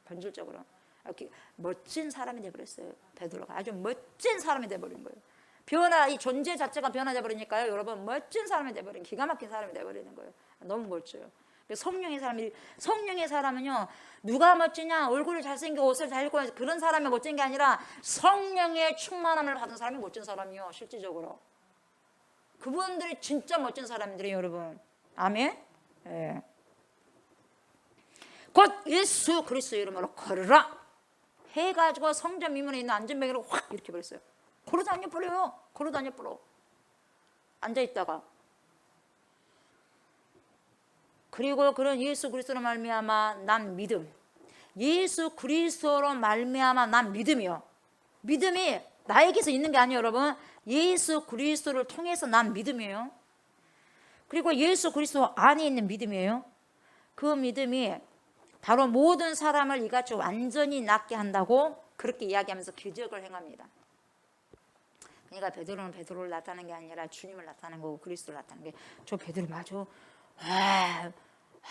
B: 본질적으로. 이렇게 멋진 사람이 돼버렸어요. 베드로가 아주 멋진 사람이 돼버린 거예요. 이 존재 자체가 변화돼 버리니까요, 여러분 멋진 사람이 돼버린 기가 막힌 사람이 돼버리는 거예요. 너무 멋져요. 성령의 사람은요, 누가 멋지냐, 얼굴이 잘생기고 옷을 잘 입고 그런 사람이 멋진 게 아니라 성령의 충만함을 받은 사람이 멋진 사람이요, 실질적으로. 그분들이 진짜 멋진 사람들이에요, 여러분. 아멘. 예. 곧 예수 그리스도 이름으로 걸으라 해가지고 성전 미문에 있는 안전뱅이를 확 이렇게 버렸어요. 걸어다녀 버려요. 걸어다녀 버려. 앉아있다가. 그리고 그런 예수 그리스도로 말미암아 난 믿음. 예수 그리스도로 말미암아 난 믿음이요. 믿음이 나에게서 있는 게 아니에요, 여러분. 예수 그리스도를 통해서 난 믿음이에요. 그리고 예수 그리스도 안에 있는 믿음이에요. 그 믿음이 바로 모든 사람을 이같이 완전히 낫게 한다고 그렇게 이야기하면서 기적을 행합니다. 그러니까 베드로는 베드로를 나타내는 게 아니라 주님을 나타내는 거고 그리스도를 나타내는 게 저 베드로 맞아?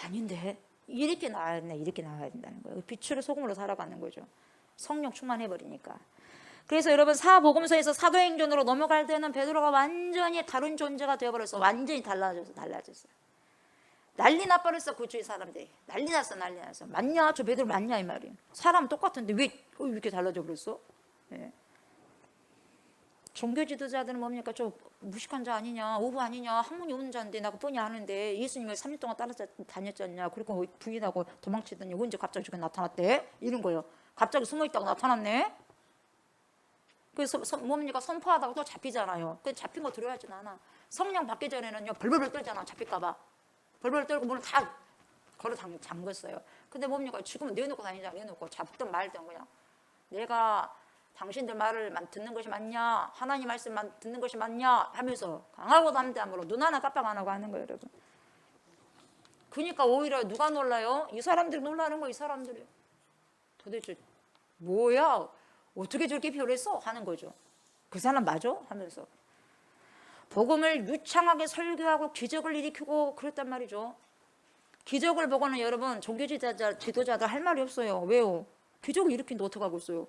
B: 아닌데 이렇게 나와야 된다, 이렇게 나와야 된다는 거예요. 빛으로 소금으로 살아가는 거죠. 성령 충만해버리니까. 그래서 여러분 사복음서에서 사도행전으로 넘어갈 때는 베드로가 완전히 다른 존재가 되어버렸어. 완전히 달라졌어요. 난리 나버렸어. 그 주위 사람들이 난리 났어. 맞냐? 저 베드로 맞냐? 이 말이에요. 사람 똑같은데 왜 이렇게 달라져 버렸어? 예. 종교 지도자들은 뭡니까? 저 무식한 자 아니냐, 오부 아니냐, 학문이 없는 자인데 나가 뻔히 아는데 예수님을 3일 동안 다녔지 않냐, 그리고 부인하고 도망치더니 언제 갑자기 저게 나타났대? 이런 거예요. 갑자기 숨어있다가 나타났네? 그래서 뭡니까? 선포하다가 또 잡히잖아요. 그 잡힌 거 두려워하진 않아. 성령 받기 전에는요 벌벌벌 떨잖아. 잡힐까봐 벌벌 떨고 문을 다 걸어 잠궜어요. 근데 뭡니까? 지금은 내놓고 다니자. 내놓고 잡든 말든 그냥 내가 당신들 말을 듣는 것이 맞냐, 하나님 말씀만 듣는 것이 맞냐 하면서 강하고 담대함으로 눈 하나 깜빡 안 하고 하는 거예요, 여러분. 그러니까 오히려 누가 놀라요? 이 사람들이 놀라는 거예요. 이 사람들이 도대체 뭐야, 어떻게 저렇게 변했어 하는 거죠. 그 사람 맞아? 하면서 복음을 유창하게 설교하고 기적을 일으키고 그랬단 말이죠. 기적을 보고는 여러분 종교 지도자들 할 말이 없어요. 왜요? 기적을 일으키는데 어떡하고 있어요?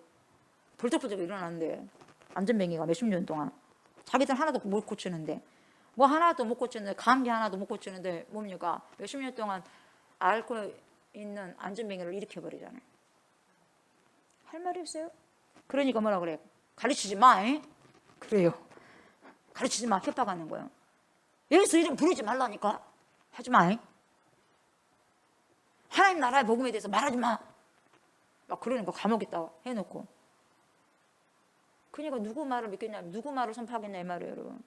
B: 벌떡벌떡 일어났는데 안전뱅이가 몇십 년 동안 자기들 하나도 못 고치는데 뭐 하나도 못 고치는데 감기 하나도 못 고치는데 뭡니까? 몇십 년 동안 앓고 있는 안전뱅이를 일으켜버리잖아요. 할 말이 없어요. 그러니까 뭐라 그래? 가르치지 마. 그래요. 가르치지 마. 협박하는 거예요. 예수 이름 부르지 말라니까. 하지 마. 하나님 나라의 복음에 대해서 말하지 마. 막 그러니까 감옥에 있다 해놓고. 그러니까 누구 말을 믿겠냐, 누구 말을 선포하겠냐 이 말이에요, 여러분.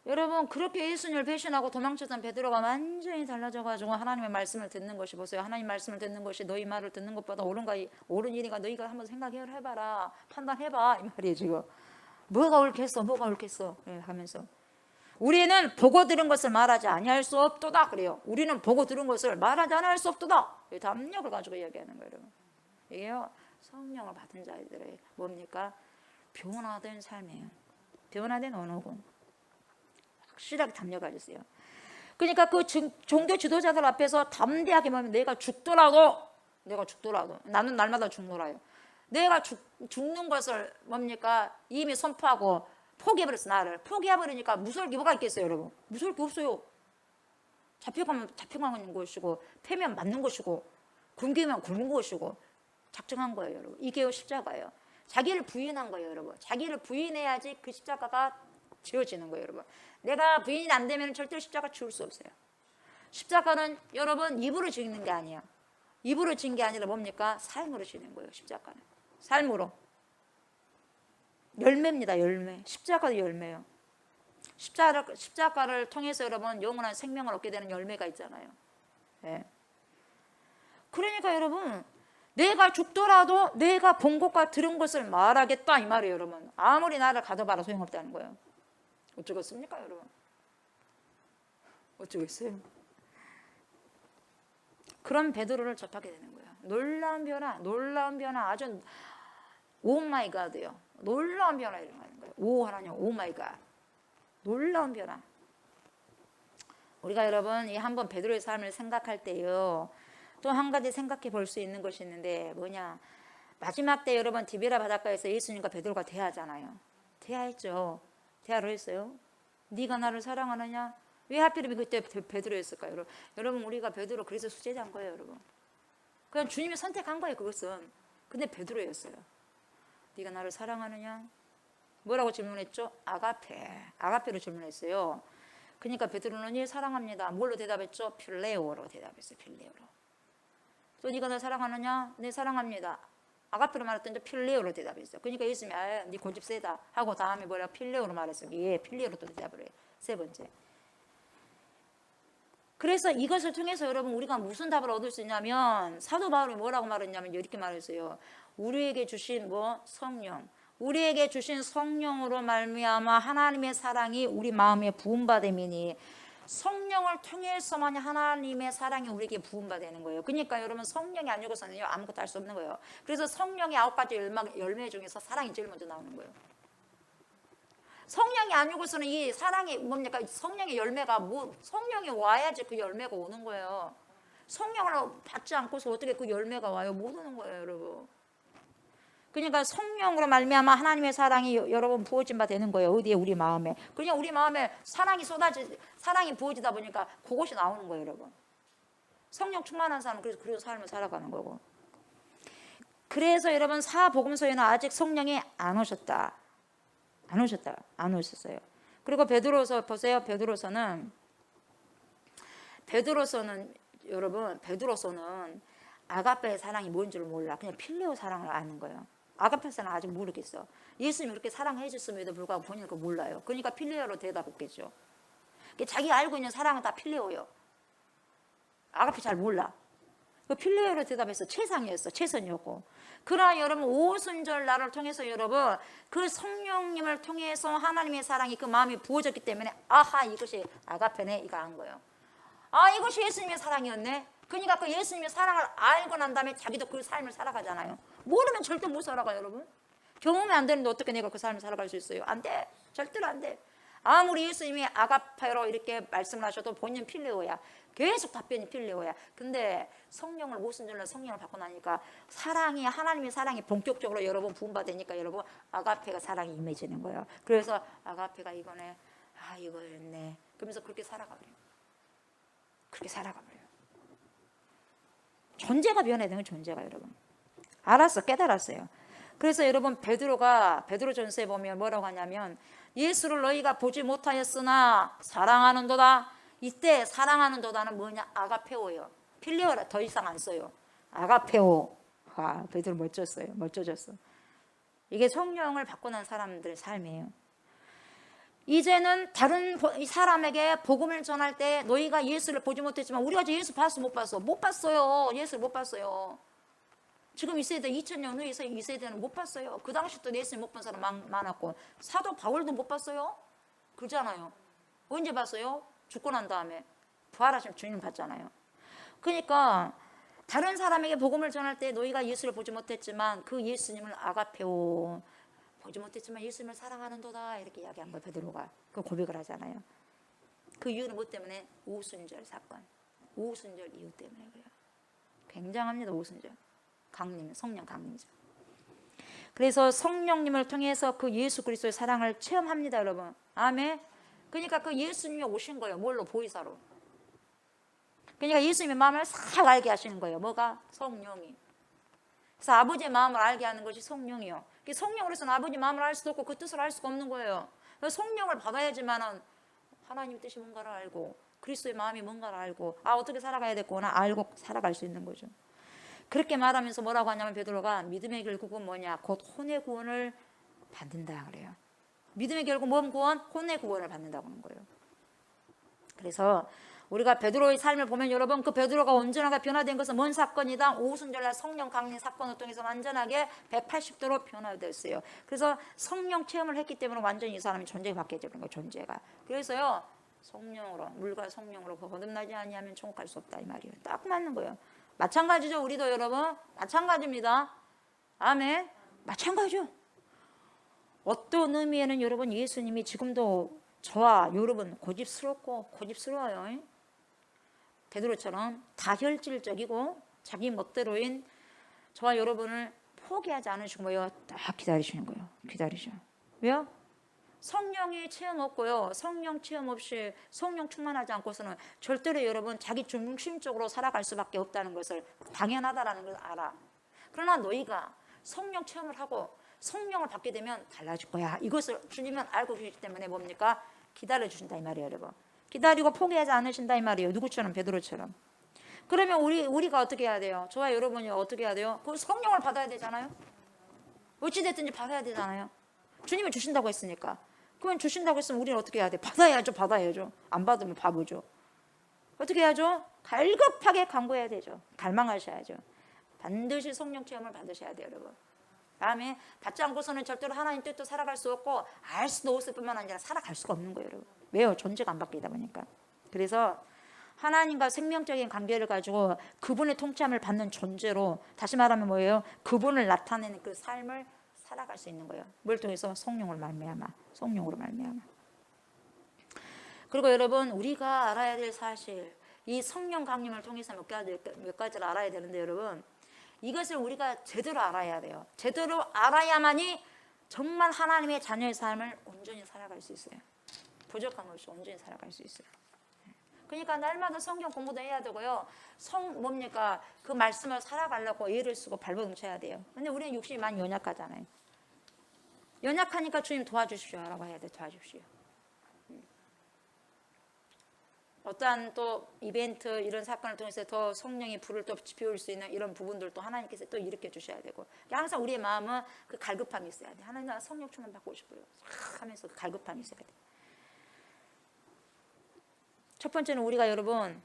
B: 여러분 그렇게 예수님을 배신하고 도망쳤던 베드로가 완전히 달라져가지고 하나님의 말씀을 듣는 것이, 보세요. 하나님 말씀을 듣는 것이 너희 말을 듣는 것보다 옳은 일인가 너희가 한번 생각해봐라, 판단해봐 이 말이에요. 지금 뭐가 옳겠어 예, 하면서 우리는 보고 들은 것을 말하지 아니할 수 없도다 그래요. 우리는 보고 들은 것을 말하지 않을 수 없도다. 이 담력을 가지고 이야기하는 거예요, 여러분. 이게요 성령을 받은 자들의 뭡니까? 변화된 삶이에요. 변화된 언어군. 확실하게 담력을 가졌어요. 그러니까 그 종교 지도자들 앞에서 담대하게 말하면 내가 죽더라도 나는 날마다 죽노라요. 내가 죽는 것을 뭡니까? 이미 선포하고 포기해버렸어. 나를 포기해버리니까 무서울 게 뭐가 있겠어요, 여러분? 무서울 게 없어요. 잡혀가는 것이고 패면 맞는 것이고 굶기면 굶는 것이고 작정한 거예요, 여러분. 이게 십자가예요. 자기를 부인한 거예요, 여러분. 자기를 부인해야지 그 십자가가 지어지는 거예요, 여러분. 내가 부인이 안 되면 절대 십자가 지울 수 없어요. 십자가는 여러분 입으로 지는 게 아니에요. 입으로 진 게 아니라 뭡니까? 삶으로 지는 거예요, 십자가는. 삶으로. 열매입니다, 열매. 십자가도 열매예요. 십자가를 통해서 여러분 영원한 생명을 얻게 되는 열매가 있잖아요. 네. 그러니까 여러분 내가 죽더라도 내가 본 것과 들은 것을 말하겠다 이 말이에요, 여러분. 아무리 나를 가둬봐라 소용없다는 거예요. 어쩌겠습니까, 여러분? 어쩌겠어요? 그런 베드로를 접하게 되는 거예요. 놀라운 변화, 아주 오 마이 갓이요. 놀라운 변화 일어나는 거예요. 오 하나님, 오 마이 갓. 놀라운 변화. 우리가 여러분 이 한번 베드로의 삶을 생각할 때요. 또 한 가지 생각해 볼 수 있는 것이 있는데 뭐냐? 마지막 때 여러분 디베라 바닷가에서 예수님과 베드로가 대화하잖아요. 대화했죠. 대화를 했어요. 네가 나를 사랑하느냐? 왜 하필이면 그때 베드로였을까요? 여러분 우리가 베드로 그래서 수제자인 거예요, 여러분. 그냥 주님이 선택한 거예요, 그것은. 근데 베드로였어요. 네가 나를 사랑하느냐? 뭐라고 질문했죠? 아가페로 질문했어요. 그러니까 베드로는 예 사랑합니다. 뭘로 대답했죠? 필레오로 대답했어요. 필레오로. 또 네가 나 사랑하느냐? 네 사랑합니다. 아가페로 말했던 필레오로 대답했어요. 그러니까 예수님이 네 고집 세다 하고 다음에 뭐라 필레오로 말했어요. 예 필레오로 또 대답을 해요. 세 번째. 그래서 이것을 통해서 여러분 우리가 무슨 답을 얻을 수 있냐면 사도 바울이 뭐라고 말했냐면 이렇게 말했어요. 우리에게 주신 성령, 우리에게 주신 성령으로 말미암아 하나님의 사랑이 우리 마음에 부음받음이니 성령을 통해서만 하나님의 사랑이 우리에게 부음받는 거예요. 그러니까 여러분 성령이 아니고서는요 아무것도 할 수 없는 거예요. 그래서 성령의 9가지 열매 중에서 사랑이 제일 먼저 나오는 거예요. 성령이 아니고서는 이 사랑이 뭡니까? 성령의 열매가 성령이 와야지 그 열매가 오는 거예요. 성령을 받지 않고서 어떻게 그 열매가 와요? 못 오는 거예요, 여러분. 그러니까 성령으로 말미암아 하나님의 사랑이 여러분 부어진 바 되는 거예요. 어디에? 우리 마음에. 그냥 우리 마음에 사랑이 부어지다 보니까 그것이 나오는 거예요, 여러분. 성령 충만한 사람은 그래서 삶을 살아가는 거고. 그래서 여러분 사복음서에는 아직 성령이 안 오셨어요. 그리고 베드로서 보세요. 베드로서는 여러분 아가페의 사랑이 뭔지를 몰라. 그냥 필레오 사랑을 아는 거예요. 아가페 사랑 아직 모르겠어. 예수님이 그렇게 사랑해 줬음에도 불구하고 본인은 그거 몰라요. 그러니까 필레오로 대답했겠죠. 자기가 알고 있는 사랑은 다 필레오예요. 아가페 잘 몰라. 그 필레오로 대답해서 최선이었고. 그러나 여러분 오순절 날을 통해서 여러분 그 성령님을 통해서 하나님의 사랑이 그 마음이 부어졌기 때문에 아하 이것이 아가페네 이거 안 거예요. 아 이것이 예수님의 사랑이었네. 그러니까 그 예수님의 사랑을 알고 난 다음에 자기도 그 삶을 살아가잖아요. 모르면 절대 못 살아가요, 여러분. 경험이 안 되는데 어떻게 내가 그 삶을 살아갈 수 있어요? 안 돼. 절대로 안 돼. 아무리 예수님이 아가페로 이렇게 말씀을 하셔도 본인 필레오야. 계속 답변이 필레오야. 근데 성령을 오순절날 성령을 받고 나니까 하나님의 사랑이 본격적으로 여러분 부음받으니까 여러분 아가페가 사랑이 임해지는 거예요. 그래서 아가페가 이거네. 아 이거였네. 그러면서 그렇게 살아가버려요. 존재가 변해야 되는 존재가 여러분. 깨달았어요. 그래서 여러분 베드로전서에 보면 뭐라고 하냐면 예수를 너희가 보지 못하였으나 사랑하는도다. 이때 사랑하는도다는 뭐냐? 아가페오예요. 필레오라 더 이상 안 써요. 아가페오. 와, 베드로 멋져졌어. 이게 성령을 받고 난 사람들의 삶이에요. 이제는 다른 사람에게 복음을 전할 때 너희가 예수를 보지 못했지만 우리가 예수 봤어 못 봤어? 못 봤어요. 예수를 못 봤어요. 지금 이 세대 2000년 후에 이 세대는 못 봤어요. 그 당시 또 예수님 못 본 사람 많았고 사도 바울도 못 봤어요. 그러잖아요. 언제 봤어요? 죽고 난 다음에 부활하신 주님 봤잖아요. 그러니까 다른 사람에게 복음을 전할 때 너희가 예수를 보지 못했지만 그 예수님을 아가페오 보지 못했지만 예수님을 사랑하는도다 이렇게 이야기한 거예요. 베드로가 그 고백을 하잖아요. 그 이유는 뭐 때문에? 오순절 사건. 오순절 이유 때문에 그래요. 굉장합니다. 오순절. 성령 강림절. 그래서 성령님을 통해서 그 예수 그리스도의 사랑을 체험합니다, 여러분. 아멘. 그러니까 그 예수님이 오신 거예요. 뭘로? 보이사로. 그러니까 예수님의 마음을 싹 알게 하시는 거예요. 뭐가? 성령이. 그래서 아버지의 마음을 알게 하는 것이 성령이요. 성령으로서는 아버지 마음을 알 수도 없고 그 뜻을 알 수가 없는 거예요. 성령을 받아야지만은 하나님 뜻이 뭔가를 알고 그리스도의 마음이 뭔가를 알고 어떻게 살아가야 됐구나 알고 살아갈 수 있는 거죠. 그렇게 말하면서 뭐라고 하냐면 베드로가 믿음의 결국은 뭐냐? 곧 혼의 구원을 받는다 그래요. 믿음의 결국 뭔 구원? 혼의 구원을 받는다고 하는 거예요. 그래서 우리가 베드로의 삶을 보면 여러분 그 베드로가 온전하게 변화된 것은 뭔 사건이다? 오순절날 성령 강림 사건을 통해서 완전하게 180도로 변화됐어요. 그래서 성령 체험을 했기 때문에 완전히 이 사람이 존재가 바뀌어지는 거예요. 존재가. 그래서요 성령으로 물과 성령으로 거듭나지 아니하면 천국 갈 수 없다 이 말이에요. 딱 맞는 거예요. 마찬가지죠. 우리도 여러분 마찬가지입니다. 아멘. 마찬가지죠. 어떤 의미에는 여러분 예수님이 지금도 저와 여러분 고집스러워요. 베드로처럼 다혈질적이고 자기 멋대로인 저와 여러분을 포기하지 않으시고 뭐요? 딱 기다리시는 거예요. 기다리셔. 왜요? 성령의 체험 없고요. 성령 체험 없이 성령 충만하지 않고서는 절대로 여러분 자기 중심적으로 살아갈 수밖에 없다는 것을 당연하다라는 걸 알아. 그러나 너희가 성령 체험을 하고 성령을 받게 되면 달라질 거야. 이것을 주님은 알고 계시기 때문에 뭡니까? 기다려 주신다 이 말이에요, 여러분. 기다리고 포기하지 않으신다 이 말이에요. 누구처럼? 베드로처럼. 그러면 우리가 어떻게 해야 돼요? 저와 여러분이 어떻게 해야 돼요? 그 성령을 받아야 되잖아요. 어찌됐든지 받아야 되잖아요. 주님이 주신다고 했으니까. 그건 주신다고 했으면 우리는 어떻게 해야 돼? 받아야죠. 안 받으면 바보죠. 어떻게 해야죠? 갈급하게 간구해야 되죠. 갈망하셔야죠. 반드시 성령 체험을 받으셔야 돼요, 여러분. 다음에 받지 않고서는 절대로 하나님 뜻도 살아갈 수 없고 알 수도 없을 뿐만 아니라 살아갈 수가 없는 거예요, 여러분. 왜요? 존재가 안 바뀌다 보니까. 그래서 하나님과 생명적인 관계를 가지고 그분의 통치함을 받는 존재로, 다시 말하면 뭐예요? 그분을 나타내는 그 삶을 살아갈 수 있는 거예요. 뭘 통해서? 성령으로 말미암아. 성령으로 말미암아. 그리고 여러분, 우리가 알아야 될 사실, 이 성령 강림을 통해서 몇 가지를 알아야 되는데, 여러분, 이것을 우리가 제대로 알아야 돼요. 제대로 알아야만이 정말 하나님의 자녀의 삶을 온전히 살아갈 수 있어요. 부족함 없이 온전히 살아갈 수 있어요. 그러니까 날마다 성경 공부도 해야 되고요. 그 말씀을 살아가려고 애를 쓰고 발버둥 쳐야 돼요. 근데 우리는 육신이 많이 연약하잖아요. 연약하니까 주님 도와주십시오라고 해야 돼. 도와주십시오. 어떠한 또 이벤트 이런 사건을 통해서 더 성령의 불을 또 피울 수 있는 이런 부분들도 하나님께서 또 일으켜 주셔야 되고, 항상 우리의 마음은 그 갈급함이 있어야 돼. 하나님, 나 성령 충만 받고 싶어요 하면서 그 갈급함이 있어야 돼. 첫 번째는 우리가 여러분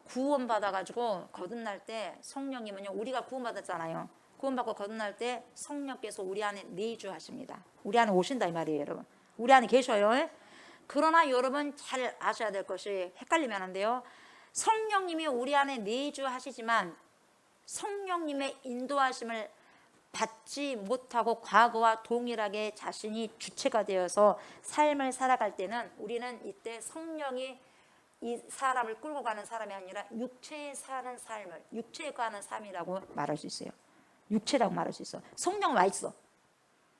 B: 구원받아가지고 거듭날 때 성령님은요, 우리가 구원받았잖아요. 구원받고 거듭날 때 성령께서 우리 안에 내주하십니다. 우리 안에 오신다 이 말이에요, 여러분. 우리 안에 계셔요. 그러나 여러분 잘 아셔야 될 것이, 헷갈리면 안 돼요. 성령님이 우리 안에 내주하시지만 성령님의 인도하심을 받지 못하고 과거와 동일하게 자신이 주체가 되어서 삶을 살아갈 때는 우리는 이때 성령이 이 사람을 끌고 가는 사람이 아니라 육체에 사는 삶을, 육체에 가는 삶이라고 말할 수 있어요. 육체라고 말할 수 있어. 성령은 와 있어.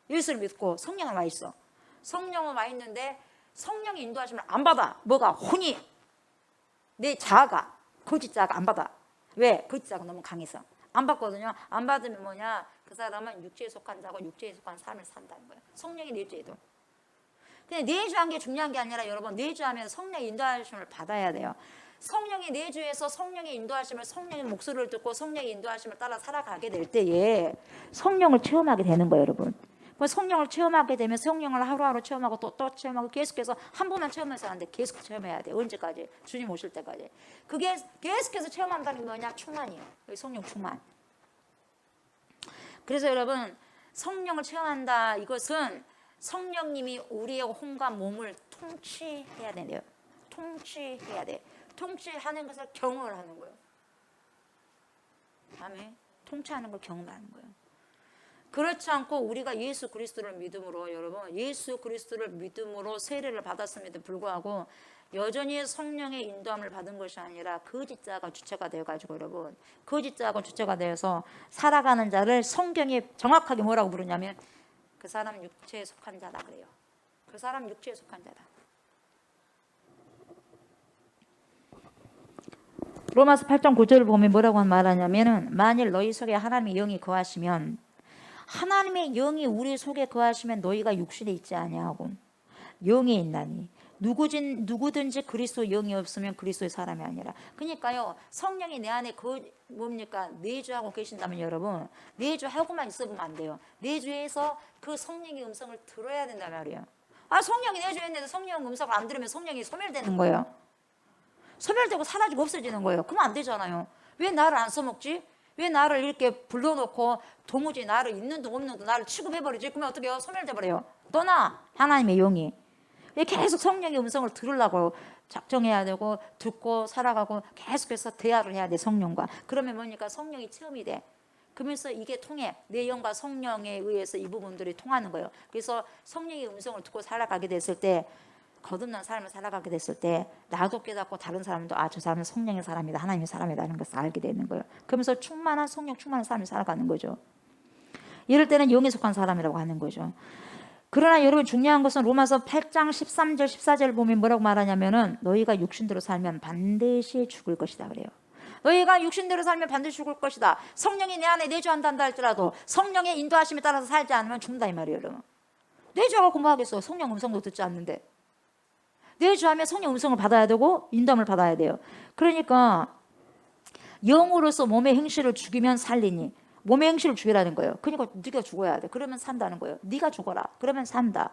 B: 예수를 믿고 성령은 와 있어. 성령은 와 있는데 성령의 인도하심을 안 받아. 뭐가? 혼이, 내 자아가, 거짓 자아가 안 받아. 왜? 거짓 자아가 너무 강해서 안 받거든요. 안 받으면 뭐냐? 그 사람은 육체에 속한 자고 육체에 속한 삶을 산다는 거예요. 성령이 내주해도. 근데 내주한 게 중요한 게 아니라 여러분, 내주하면 성령의 인도하심을 받아야 돼요. 성령의 내주에서 성령의 인도하심을, 성령의 목소리를 듣고 성령의 인도하심을 따라 살아가게 될 때에 성령을 체험하게 되는 거예요, 여러분. 성령을 체험하게 되면 성령을 하루하루 체험하고 또 체험하고 계속해서 한 번만 체험해서 안 돼. 계속 체험해야 돼. 언제까지? 주님 오실 때까지. 그게 계속해서 체험한다는 게 뭐냐? 충만이에요. 성령 충만. 그래서 여러분, 성령을 체험한다. 이것은 성령님이 우리의 혼과 몸을 통치해야 돼요. 통치해야 돼. 통치하는 것을 경험을 하는 거예요. 아멘. 통치하는 걸 경험하는 거예요. 그렇지 않고 우리가 예수 그리스도를 믿음으로, 여러분, 예수 그리스도를 믿음으로 세례를 받았음에도 불구하고 여전히 성령의 인도함을 받은 것이 아니라 거짓 자가 주체가 되어가지고, 여러분, 거짓 자가 주체가 되어서 살아가는 자를 성경이 정확하게 뭐라고 부르냐면 그 사람 육체에 속한 자다 그래요. 그 사람 육체에 속한 자다. 로마서 8장 9절을 보면 뭐라고 말하냐면은, 만일 너희 속에 하나님의 영이 거하시면, 하나님의 영이 우리 속에 거하시면 너희가 육신에 있지 아니하고 영에 있나니 누구든지 그리스도 영이 없으면 그리스도의 사람이 아니라. 그러니까요, 성령이 내 안에 내주하고 계신다면 여러분, 내주하고만 있어보면 안 돼요. 내주해서 그 성령의 음성을 들어야 된단 말이에요. 성령이 내주했는데 성령 음성을 안 들으면 성령이 소멸되는 거예요. 소멸되고 사라지고 없어지는 거예요. 그러면 안 되잖아요. 왜 나를 안 써먹지? 왜 나를 이렇게 불러놓고 도무지 나를 있는도 없는도 나를 취급해버리지? 그러면 어떻게 해요? 소멸돼버려요. 떠나. 하나님의 영이. 계속 성령의 음성을 들으려고 작정해야 되고, 듣고 살아가고 계속해서 대화를 해야 돼, 성령과. 그러면 뭐니까? 성령이 체험이 돼. 그러면서 이게 통해. 내 영과 성령에 의해서 이 부분들이 통하는 거예요. 그래서 성령의 음성을 듣고 살아가게 됐을 때 거듭난 삶을 살아가게 됐을 때 나도 깨닫고 다른 사람도 저 사람은 성령의 사람이다, 하나님의 사람이라는 것을 알게 되는 거예요. 그러면서 성령 충만한 삶을 살아가는 거죠. 이럴 때는 영에 속한 사람이라고 하는 거죠. 그러나 여러분 중요한 것은 로마서 8장 13절 14절 보면 뭐라고 말하냐면은 너희가 육신대로 살면 반드시 죽을 것이다 그래요. 너희가 육신대로 살면 반드시 죽을 것이다. 성령이 내 안에 내주한다 할지라도 성령의 인도하심에 따라서 살지 않으면 죽는다 이 말이에요. 여러분 내주하고 뭐 하겠어요. 성령 음성도 듣지 않는데. 내주하면 성령 음성을 받아야 되고 인도함을 받아야 돼요. 그러니까 영으로서 몸의 행실을 죽이면 살리니, 몸의 행실을 죽이라는 거예요. 그러니까 네가 죽어야 돼. 그러면 산다는 거예요. 네가 죽어라. 그러면 산다.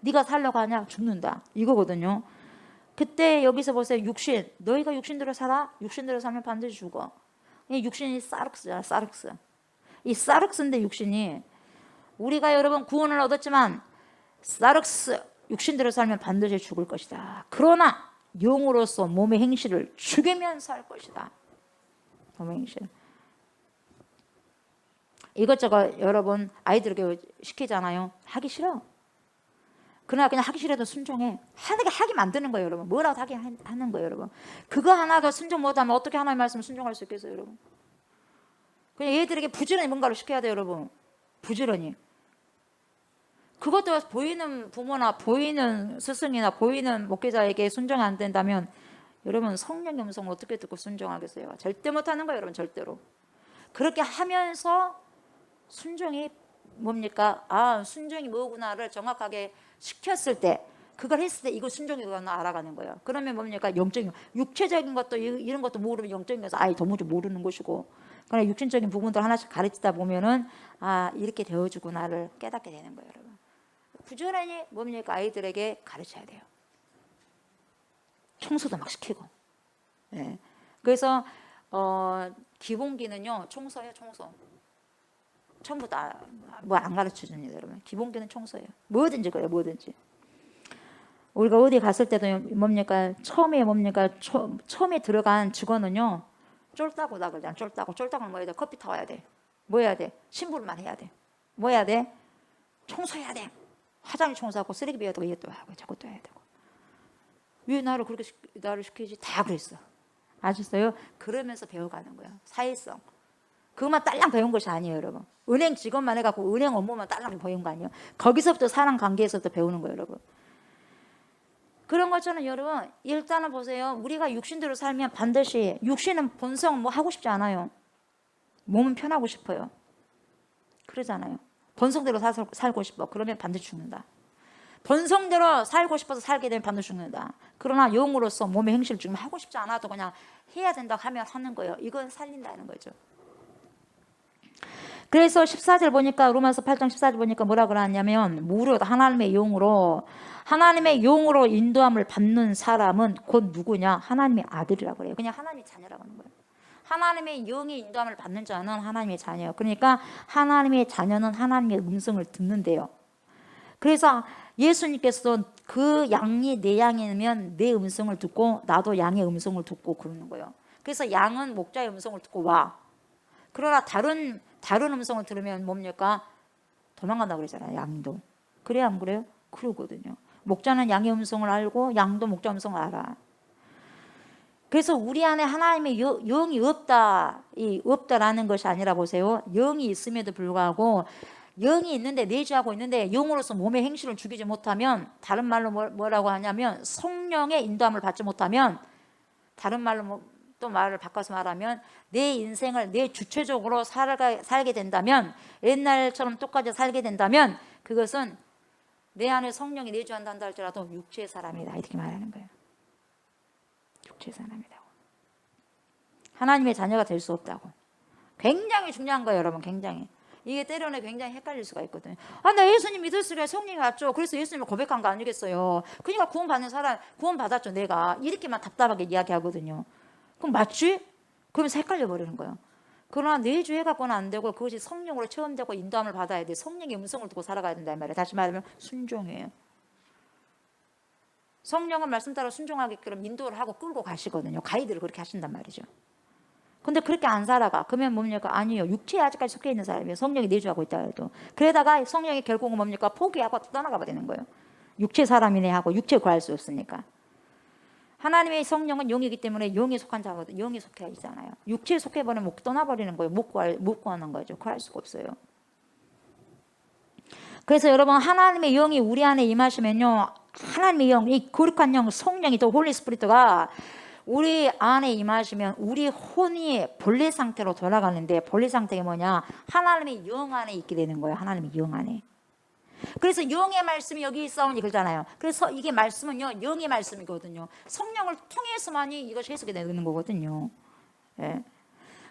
B: 네가 살려고 하냐? 죽는다. 이거거든요. 그때 여기서 보세요. 육신. 너희가 육신대로 살아? 육신대로 살면 반드시 죽어. 이 육신이 사륵스잖아. 사륵스. 이 사륵스인데 육신이, 우리가 여러분 구원을 얻었지만 사륵스 육신대로 살면 반드시 죽을 것이다. 그러나 영으로서 몸의 행실을 죽이면 살 것이다. 몸의 행실. 이것저것 여러분 아이들에게 시키잖아요. 하기 싫어. 그러나 그냥 하기 싫어도 순종해. 하게 만드는 거예요, 여러분. 뭐라도 하게 하는 거예요, 여러분. 그거 하나가 순종 못하면 어떻게 하나님의 말씀을 순종할 수 있겠어요, 여러분? 그냥 얘들에게 부지런히 뭔가를 시켜야 돼요, 여러분. 부지런히. 그것도 보이는 부모나 보이는 스승이나 보이는 목회자에게 순종이 안 된다면 여러분 성령의 음성을 어떻게 듣고 순종하겠어요? 절대 못하는 거예요, 여러분. 절대로. 그렇게 하면서 순종이 뭡니까? 순종이 뭐구나를 정확하게 시켰을 때, 그걸 했을 때 이거 순종이구나 알아가는 거예요. 그러면 뭡니까? 영적인, 육체적인 것도 이런 것도 모르면 영적인 것은 아예 도무지 모르는 것이고, 그러나 육신적인 부분들 하나씩 가르치다 보면은 이렇게 되어주구나를 깨닫게 되는 거예요, 여러분. 부지런히 뭡니까? 아이들에게 가르쳐야 돼요. 청소도 막 시키고. 네. 그래서 기본기는요, 청소예요, 청소. 전부 다 뭐 안 가르쳐 줍니다, 여러분. 기본기는 청소예요. 뭐든지 그래요, 뭐든지. 우리가 어디 갔을 때도 뭡니까? 처음에 들어간 직원은요, 쫄다고 나 그러잖아. 쫄다고 뭐 해야 돼? 커피 타와야 돼. 뭐 해야 돼? 심부름만 해야 돼. 뭐 해야 돼? 청소해야 돼. 화장실 청소하고 쓰레기 비워야 되고 이것도 하고 저것도 해야 되고. 왜 나를 그렇게 나를 시키지? 다 그랬어. 아셨어요? 그러면서 배워가는 거야. 사회성. 그것만 딸랑 배운 것이 아니에요, 여러분. 은행 직원만 해갖고 은행 업무만 딸랑 배운 거 아니에요. 거기서부터 사람 관계에서부터 배우는 거예요, 여러분. 그런 것처럼 여러분 일단은 보세요. 우리가 육신대로 살면 반드시, 육신은 본성 뭐 하고 싶지 않아요. 몸은 편하고 싶어요. 그러잖아요. 본성대로 살고 싶어. 그러면 반드시 죽는다. 본성대로 살고 싶어서 살게 되면 반드시 죽는다. 그러나 영으로서 몸의 행실을 지금 하고 싶지 않아도 그냥 해야 된다고 하면 하는 거예요. 이건 살린다는 거죠. 그래서 14절 보니까, 로마서 8장 14절 보니까 뭐라 그러냐면, 무릇 하나님의 영으로 인도함을 받는 사람은 곧 누구냐? 하나님의 아들이라고 그래요. 그냥 하나님의 자녀라고 하는 거예요. 하나님의 영의 인도함을 받는 자는 하나님의 자녀예요. 그러니까 하나님의 자녀는 하나님의 음성을 듣는데요. 그래서 예수님께서 그 양이 내 양이면 내 음성을 듣고 나도 양의 음성을 듣고 그러는 거예요. 그래서 양은 목자의 음성을 듣고 와. 그러나 다른 음성을 들으면 뭡니까? 도망간다고 그러잖아요, 양도. 그래야 안 그래요? 그러거든요. 목자는 양의 음성을 알고 양도 목자 음성을 알아. 그래서 우리 안에 하나님의 영이 없다라는 것이 아니라 보세요. 영이 있음에도 불구하고, 영이 있는데 내주하고 있는데 영으로서 몸의 행실을 죽이지 못하면, 다른 말로 뭐라고 하냐면 성령의 인도함을 받지 못하면, 다른 말로 또 말을 바꿔서 말하면 내 인생을 내 주체적으로 살게 된다면, 옛날처럼 똑같이 살게 된다면 그것은 내 안에 성령이 내주한다 할지라도 육체의 사람이다, 이렇게 말하는 거예요. 육체의 사람이라고. 하나님의 자녀가 될 수 없다고. 굉장히 중요한 거예요, 여러분. 굉장히. 이게 때로는 굉장히 헷갈릴 수가 있거든요. 나 예수님 믿었으니까 성령이 왔죠. 그래서 예수님을 고백한 거 아니겠어요. 그러니까 구원받는 사람, 구원받았죠, 내가. 이렇게만 답답하게 이야기하거든요. 그럼 맞지? 그러면서 헷갈려 버리는 거예요. 그러나 내주 해갖고는 안 되고, 그것이 성령으로 체험되고 인도함을 받아야 돼. 성령의 음성을 듣고 살아가야 된다는 말이에요. 다시 말하면 순종이에요. 성령은 말씀 따라 순종하게끔 인도를 하고 끌고 가시거든요. 가이드를 그렇게 하신단 말이죠. 근데 그렇게 안 살아가. 그러면 뭡니까? 아니요. 육체에 아직까지 속해 있는 사람이에요. 성령이 내주하고 있다 해도. 그러다가 성령이 결국은 뭡니까? 포기하고 떠나가 버리는 거예요. 육체 사람이네 하고 육체 구할 수 없으니까. 하나님의 성령은 영이기 때문에 영에 속한 자거든. 영에 속해 있잖아요. 육체에 속해버리면 떠나버리는 거예요. 못 구하는 거죠. 구할 수가 없어요. 그래서 여러분 하나님의 영이 우리 안에 임하시면요, 하나님의 영, 이 거룩한 영, 성령이 더 홀리 스피리트가 우리 안에 임하시면 우리 혼이 본래 상태로 돌아가는데, 본래 상태가 뭐냐? 하나님의 영 안에 있게 되는 거예요. 하나님의 영 안에. 그래서 영의 말씀이 여기 있어오니 그러잖아요. 그래서 이게 말씀은요, 영의 말씀이거든요. 성령을 통해서만이 이것이 해석이 되는 거거든요. 예.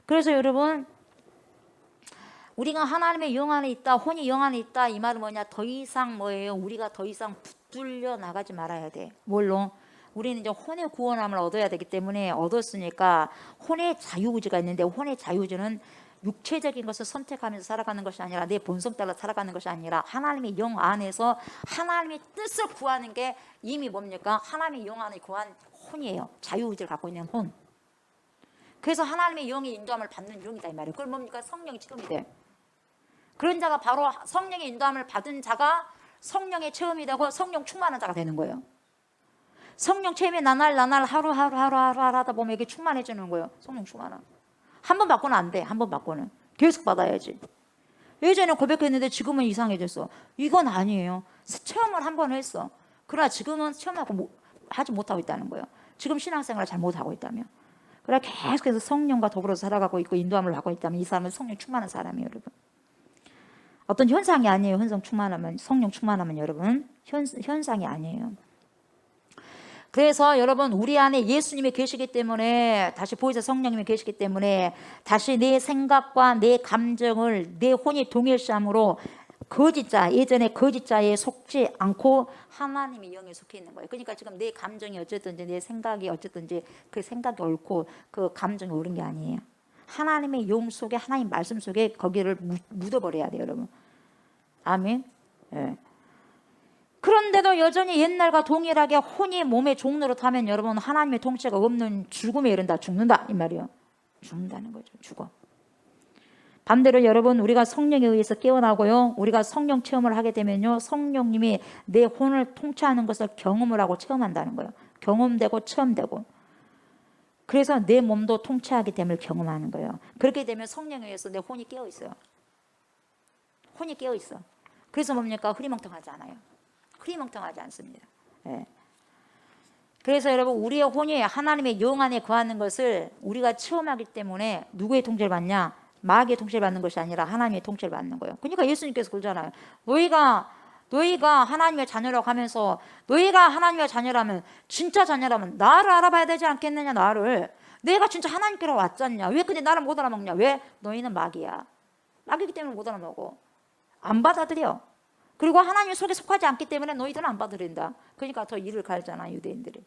B: 그래서 여러분, 우리가 하나님의 영 안에 있다, 혼이 영 안에 있다, 이 말은 뭐냐? 더 이상 뭐예요? 우리가 더 이상 붙들려 나가지 말아야 돼. 뭘로? 우리는 이제 혼의 구원함을 얻어야 되기 때문에, 얻었으니까 혼의 자유의지가 있는데, 혼의 자유의지는 육체적인 것을 선택하면서 살아가는 것이 아니라, 내 본성 따라 살아가는 것이 아니라 하나님의 영 안에서 하나님의 뜻을 구하는 게 이미 뭡니까? 하나님의 영 안에 구한 혼이에요. 자유의지를 갖고 있는 혼. 그래서 하나님의 영의 인도함을 받는 영이다 이 말이에요. 그걸 뭡니까? 성령이 체험이 돼. 그런 자가 바로 성령의 인도함을 받은 자가 성령의 체험이 되고 성령 충만한 자가 되는 거예요. 성령 체험이 나날 하루 하다 보면 이게 충만해지는 거예요. 성령 충만함. 한 번 받고는 안 돼. 한 번 받고는 계속 받아야지. 예전에 고백했는데 지금은 이상해졌어. 이건 아니에요. 체험을 한 번 했어. 그러나 지금은 체험하고 하지 못하고 있다는 거예요. 지금 신앙생활을 잘 못하고 있다면. 그러나 계속해서 성령과 더불어서 살아가고 있고 인도함을 받고 있다면 이 사람은 성령 충만한 사람이에요, 여러분. 어떤 현상이 아니에요. 성령 충만하면 여러분 현상이 아니에요. 그래서 여러분 우리 안에 예수님이 계시기 때문에, 다시 보이사 성령님이 계시기 때문에 다시 내 생각과 내 감정을 내 혼이 동일시함으로 거짓자, 예전에 거짓자에 속지 않고 하나님의 영에 속해 있는 거예요. 그러니까 지금 내 감정이 어쨌든지 내 생각이 어쨌든지 그 생각이 옳고 그 감정이 옳은 게 아니에요. 하나님의 영 속에, 하나님 말씀 속에 거기를 묻어버려야 돼요, 여러분. 아멘. 예. 그런데도 여전히 옛날과 동일하게 혼이 몸의 종로로 타면 여러분 하나님의 통치가 없는 죽음에 이른다. 죽는다 이 말이에요. 죽는다는 거죠. 죽어. 반대로 여러분 우리가 성령에 의해서 깨어나고요, 우리가 성령 체험을 하게 되면요, 성령님이 내 혼을 통치하는 것을 경험을 하고 체험한다는 거예요. 경험되고 체험되고. 그래서 내 몸도 통치하게 됨을 경험하는 거예요. 그렇게 되면 성령에 의해서 내 혼이 깨어 있어요. 혼이 깨어 있어. 그래서 뭡니까? 흐리멍텅하지 않아요. 흐리멍텅하지 않습니다. 예. 그래서 여러분 우리의 혼이 하나님의 영 안에 거하는 것을 우리가 체험하기 때문에 누구의 통제를 받냐? 마귀의 통제를 받는 것이 아니라 하나님의 통제를 받는 거예요. 그러니까 예수님께서 그러잖아요. 너희가 하나님의 자녀라고 하면서, 너희가 하나님의 자녀라면, 진짜 자녀라면 나를 알아봐야 되지 않겠느냐. 나를. 내가 진짜 하나님께로 왔잖냐. 왜 근데 나를 못 알아먹냐. 왜? 너희는 마귀야. 마귀이기 때문에 못 알아먹어. 안 받아들여. 그리고 하나님 속에 속하지 않기 때문에 너희들은 안 받아들인다. 그러니까 더 이를 갈잖아, 유대인들이.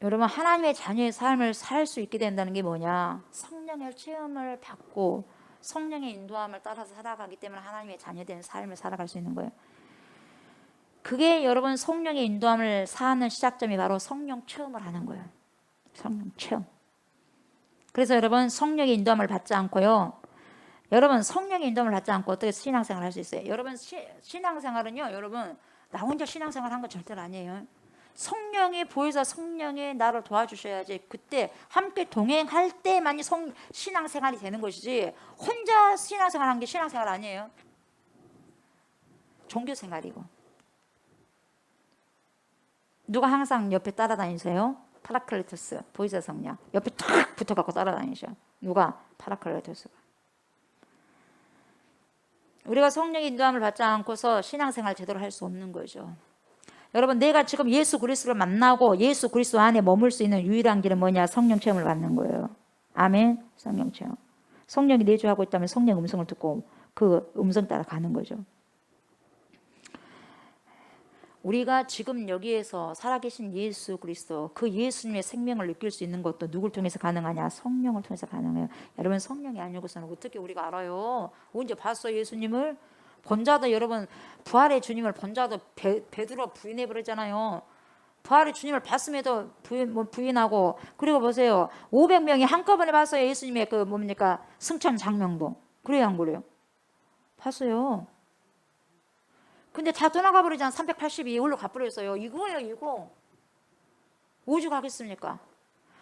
B: 여러분 하나님의 자녀의 삶을 살 수 있게 된다는 게 뭐냐? 성령의 체험을 받고 성령의 인도함을 따라서 살아가기 때문에 하나님의 자녀된 삶을 살아갈 수 있는 거예요. 그게 여러분 성령의 인도함을 사는 시작점이 바로 성령 체험을 하는 거예요. 성령 체험. 그래서 여러분 성령의 인도함을 받지 않고요, 여러분 성령의 인도함을 받지 않고 어떻게 신앙생활을 할 수 있어요? 여러분 신앙생활은요, 여러분 나 혼자 신앙생활 한 건 절대로 아니에요. 성령이 보여서 성령이 나를 도와주셔야지, 그때 함께 동행할 때만이 신앙생활이 되는 것이지 혼자 신앙생활 한 게 신앙생활 아니에요. 종교생활이고. 누가 항상 옆에 따라다니세요? 파라클레토스, 보이사 성령 옆에 탁 붙어갖고 따라다니셔. 누가? 파라클레토스가. 우리가 성령의 인도함을 받지 않고서 신앙생활 제대로 할 수 없는 거죠. 여러분 내가 지금 예수 그리스도를 만나고 예수 그리스도 안에 머물 수 있는 유일한 길은 뭐냐? 성령 체험을 받는 거예요. 아멘. 성령 체험. 성령이 내주하고 있다면 성령 음성을 듣고 그 음성 따라 가는 거죠. 우리가 지금 여기에서 살아계신 예수 그리스도, 그 예수님의 생명을 느낄 수 있는 것도 누굴 통해서 가능하냐? 성령을 통해서 가능해요. 여러분 성령이 아니고서는 어떻게 우리가 알아요? 언제 봤어 예수님을? 본자도 여러분 부활의 주님을 본자도 베드로 부인해 버렸잖아요. 부활의 주님을 봤음에도 부인하고. 그리고 보세요, 500명이 한꺼번에 봤어요. 예수님의 그 뭡니까 승천 장명도. 그래요 안 그래요? 봤어요. 근데 다 떠나가 버리잖아. 382 이걸로 가버렸어요. 이거예요, 이거. 오죽하겠습니까?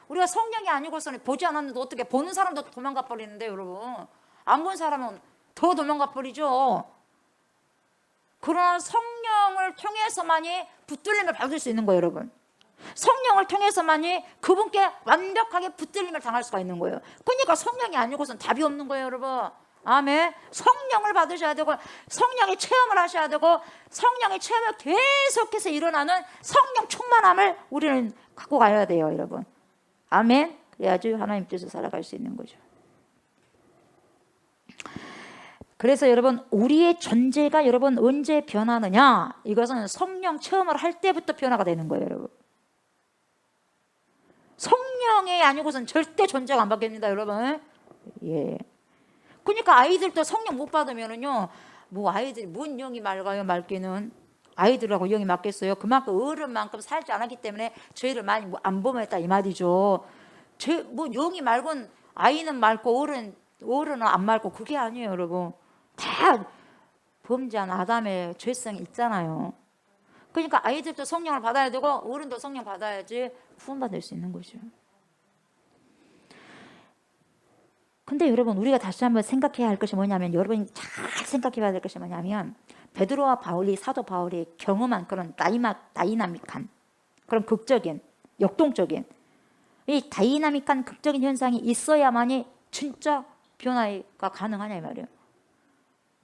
B: 우리가 성령이 아니고서는 보지 않았는데 어떻게 보는 사람도 도망가 버리는데 여러분. 안 본 사람은 더 도망가 버리죠. 그러나 성령을 통해서만이 붙들림을 받을 수 있는 거예요, 여러분. 성령을 통해서만이 그분께 완벽하게 붙들림을 당할 수가 있는 거예요. 그러니까 성령이 아니고서는 답이 없는 거예요, 여러분. 아멘. 성령을 받으셔야 되고 성령의 체험을 하셔야 되고 성령의 체험을 계속해서 일어나는 성령 충만함을 우리는 갖고 가야 돼요, 여러분. 아멘. 그래야지 하나님 뜻을 살아갈 수 있는 거죠. 그래서 여러분, 우리의 존재가 여러분 언제 변하느냐? 이것은 성령 체험을 할 때부터 변화가 되는 거예요, 여러분. 성령이 아니고선 절대 존재가 안 바뀝니다, 여러분. 예. 그러니까 아이들도 성령 못 받으면은요, 뭐 아이들이 뭔 영이 맑아요, 맑기는. 아이들하고 영이 맞겠어요? 그만큼 어른만큼 살지 않았기 때문에 죄를 많이 안 범했다 이 말이죠. 뭐 영이 맑은 아이는 맑고 어른은 안 맑고 그게 아니에요, 여러분. 다 범죄한 아담의 죄성이 있잖아요. 그러니까 아이들도 성령을 받아야 되고 어른도 성령 받아야지 구원받을 수 있는 거죠. 근데 여러분, 우리가 다시 한번 생각해야 할 것이 뭐냐면, 여러분이 잘 생각해 봐야 될 것이 뭐냐면, 베드로와 바울이, 사도 바울이 경험한 그런 다이나믹한 그런 극적인 역동적인 이 다이나믹한 극적인 현상이 있어야만이 진짜 변화가 가능하냐 이 말이에요.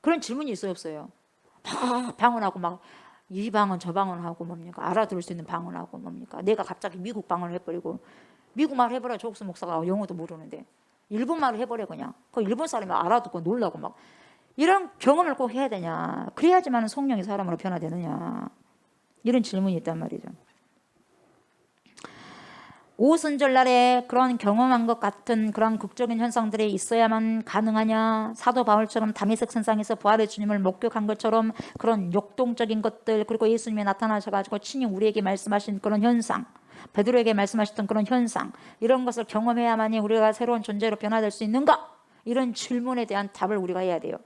B: 그런 질문이 있어요, 없어요? 방언하고 막 이 방언 저 방언하고 뭡니까? 알아들을 수 있는 방언하고 뭡니까? 내가 갑자기 미국 방언을 해버리고, 미국 말 해버려. 조국수 목사가 영어도 모르는데 일본 말을 해버려. 그냥 그 일본 사람이 알아듣고 놀라고 막. 이런 경험을 꼭 해야 되냐? 그래야지만 성령이 사람으로 변화되느냐? 이런 질문이 있단 말이죠. 오순절날에 그런 경험한 것 같은 그런 극적인 현상들이 있어야만 가능하냐? 사도 바울처럼 다메섹 선상에서 부활의 주님을 목격한 것처럼 그런 역동적인 것들, 그리고 예수님이 나타나셔가지고 친히 우리에게 말씀하신 그런 현상, 베드로에게 말씀하셨던 그런 현상, 이런 것을 경험해야만이 우리가 새로운 존재로 변화될 수 있는가? 이런 질문에 대한 답을 우리가 해야 돼요.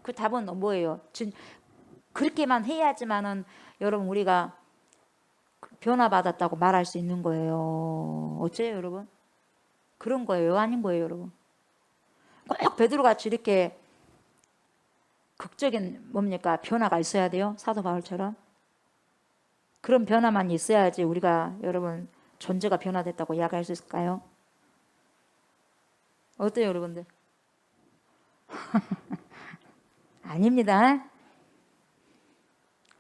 B: 그 답은 뭐예요? 그렇게만 해야지만은 여러분 우리가 변화받았다고 말할 수 있는 거예요. 어째요, 여러분? 그런 거예요, 아닌 거예요, 여러분? 꼭 베드로같이 이렇게 극적인 뭡니까? 변화가 있어야 돼요, 사도 바울처럼. 그런 변화만 있어야지 우리가 여러분 존재가 변화됐다고 이야기할 수 있을까요? 어때요, 여러분들? 아닙니다.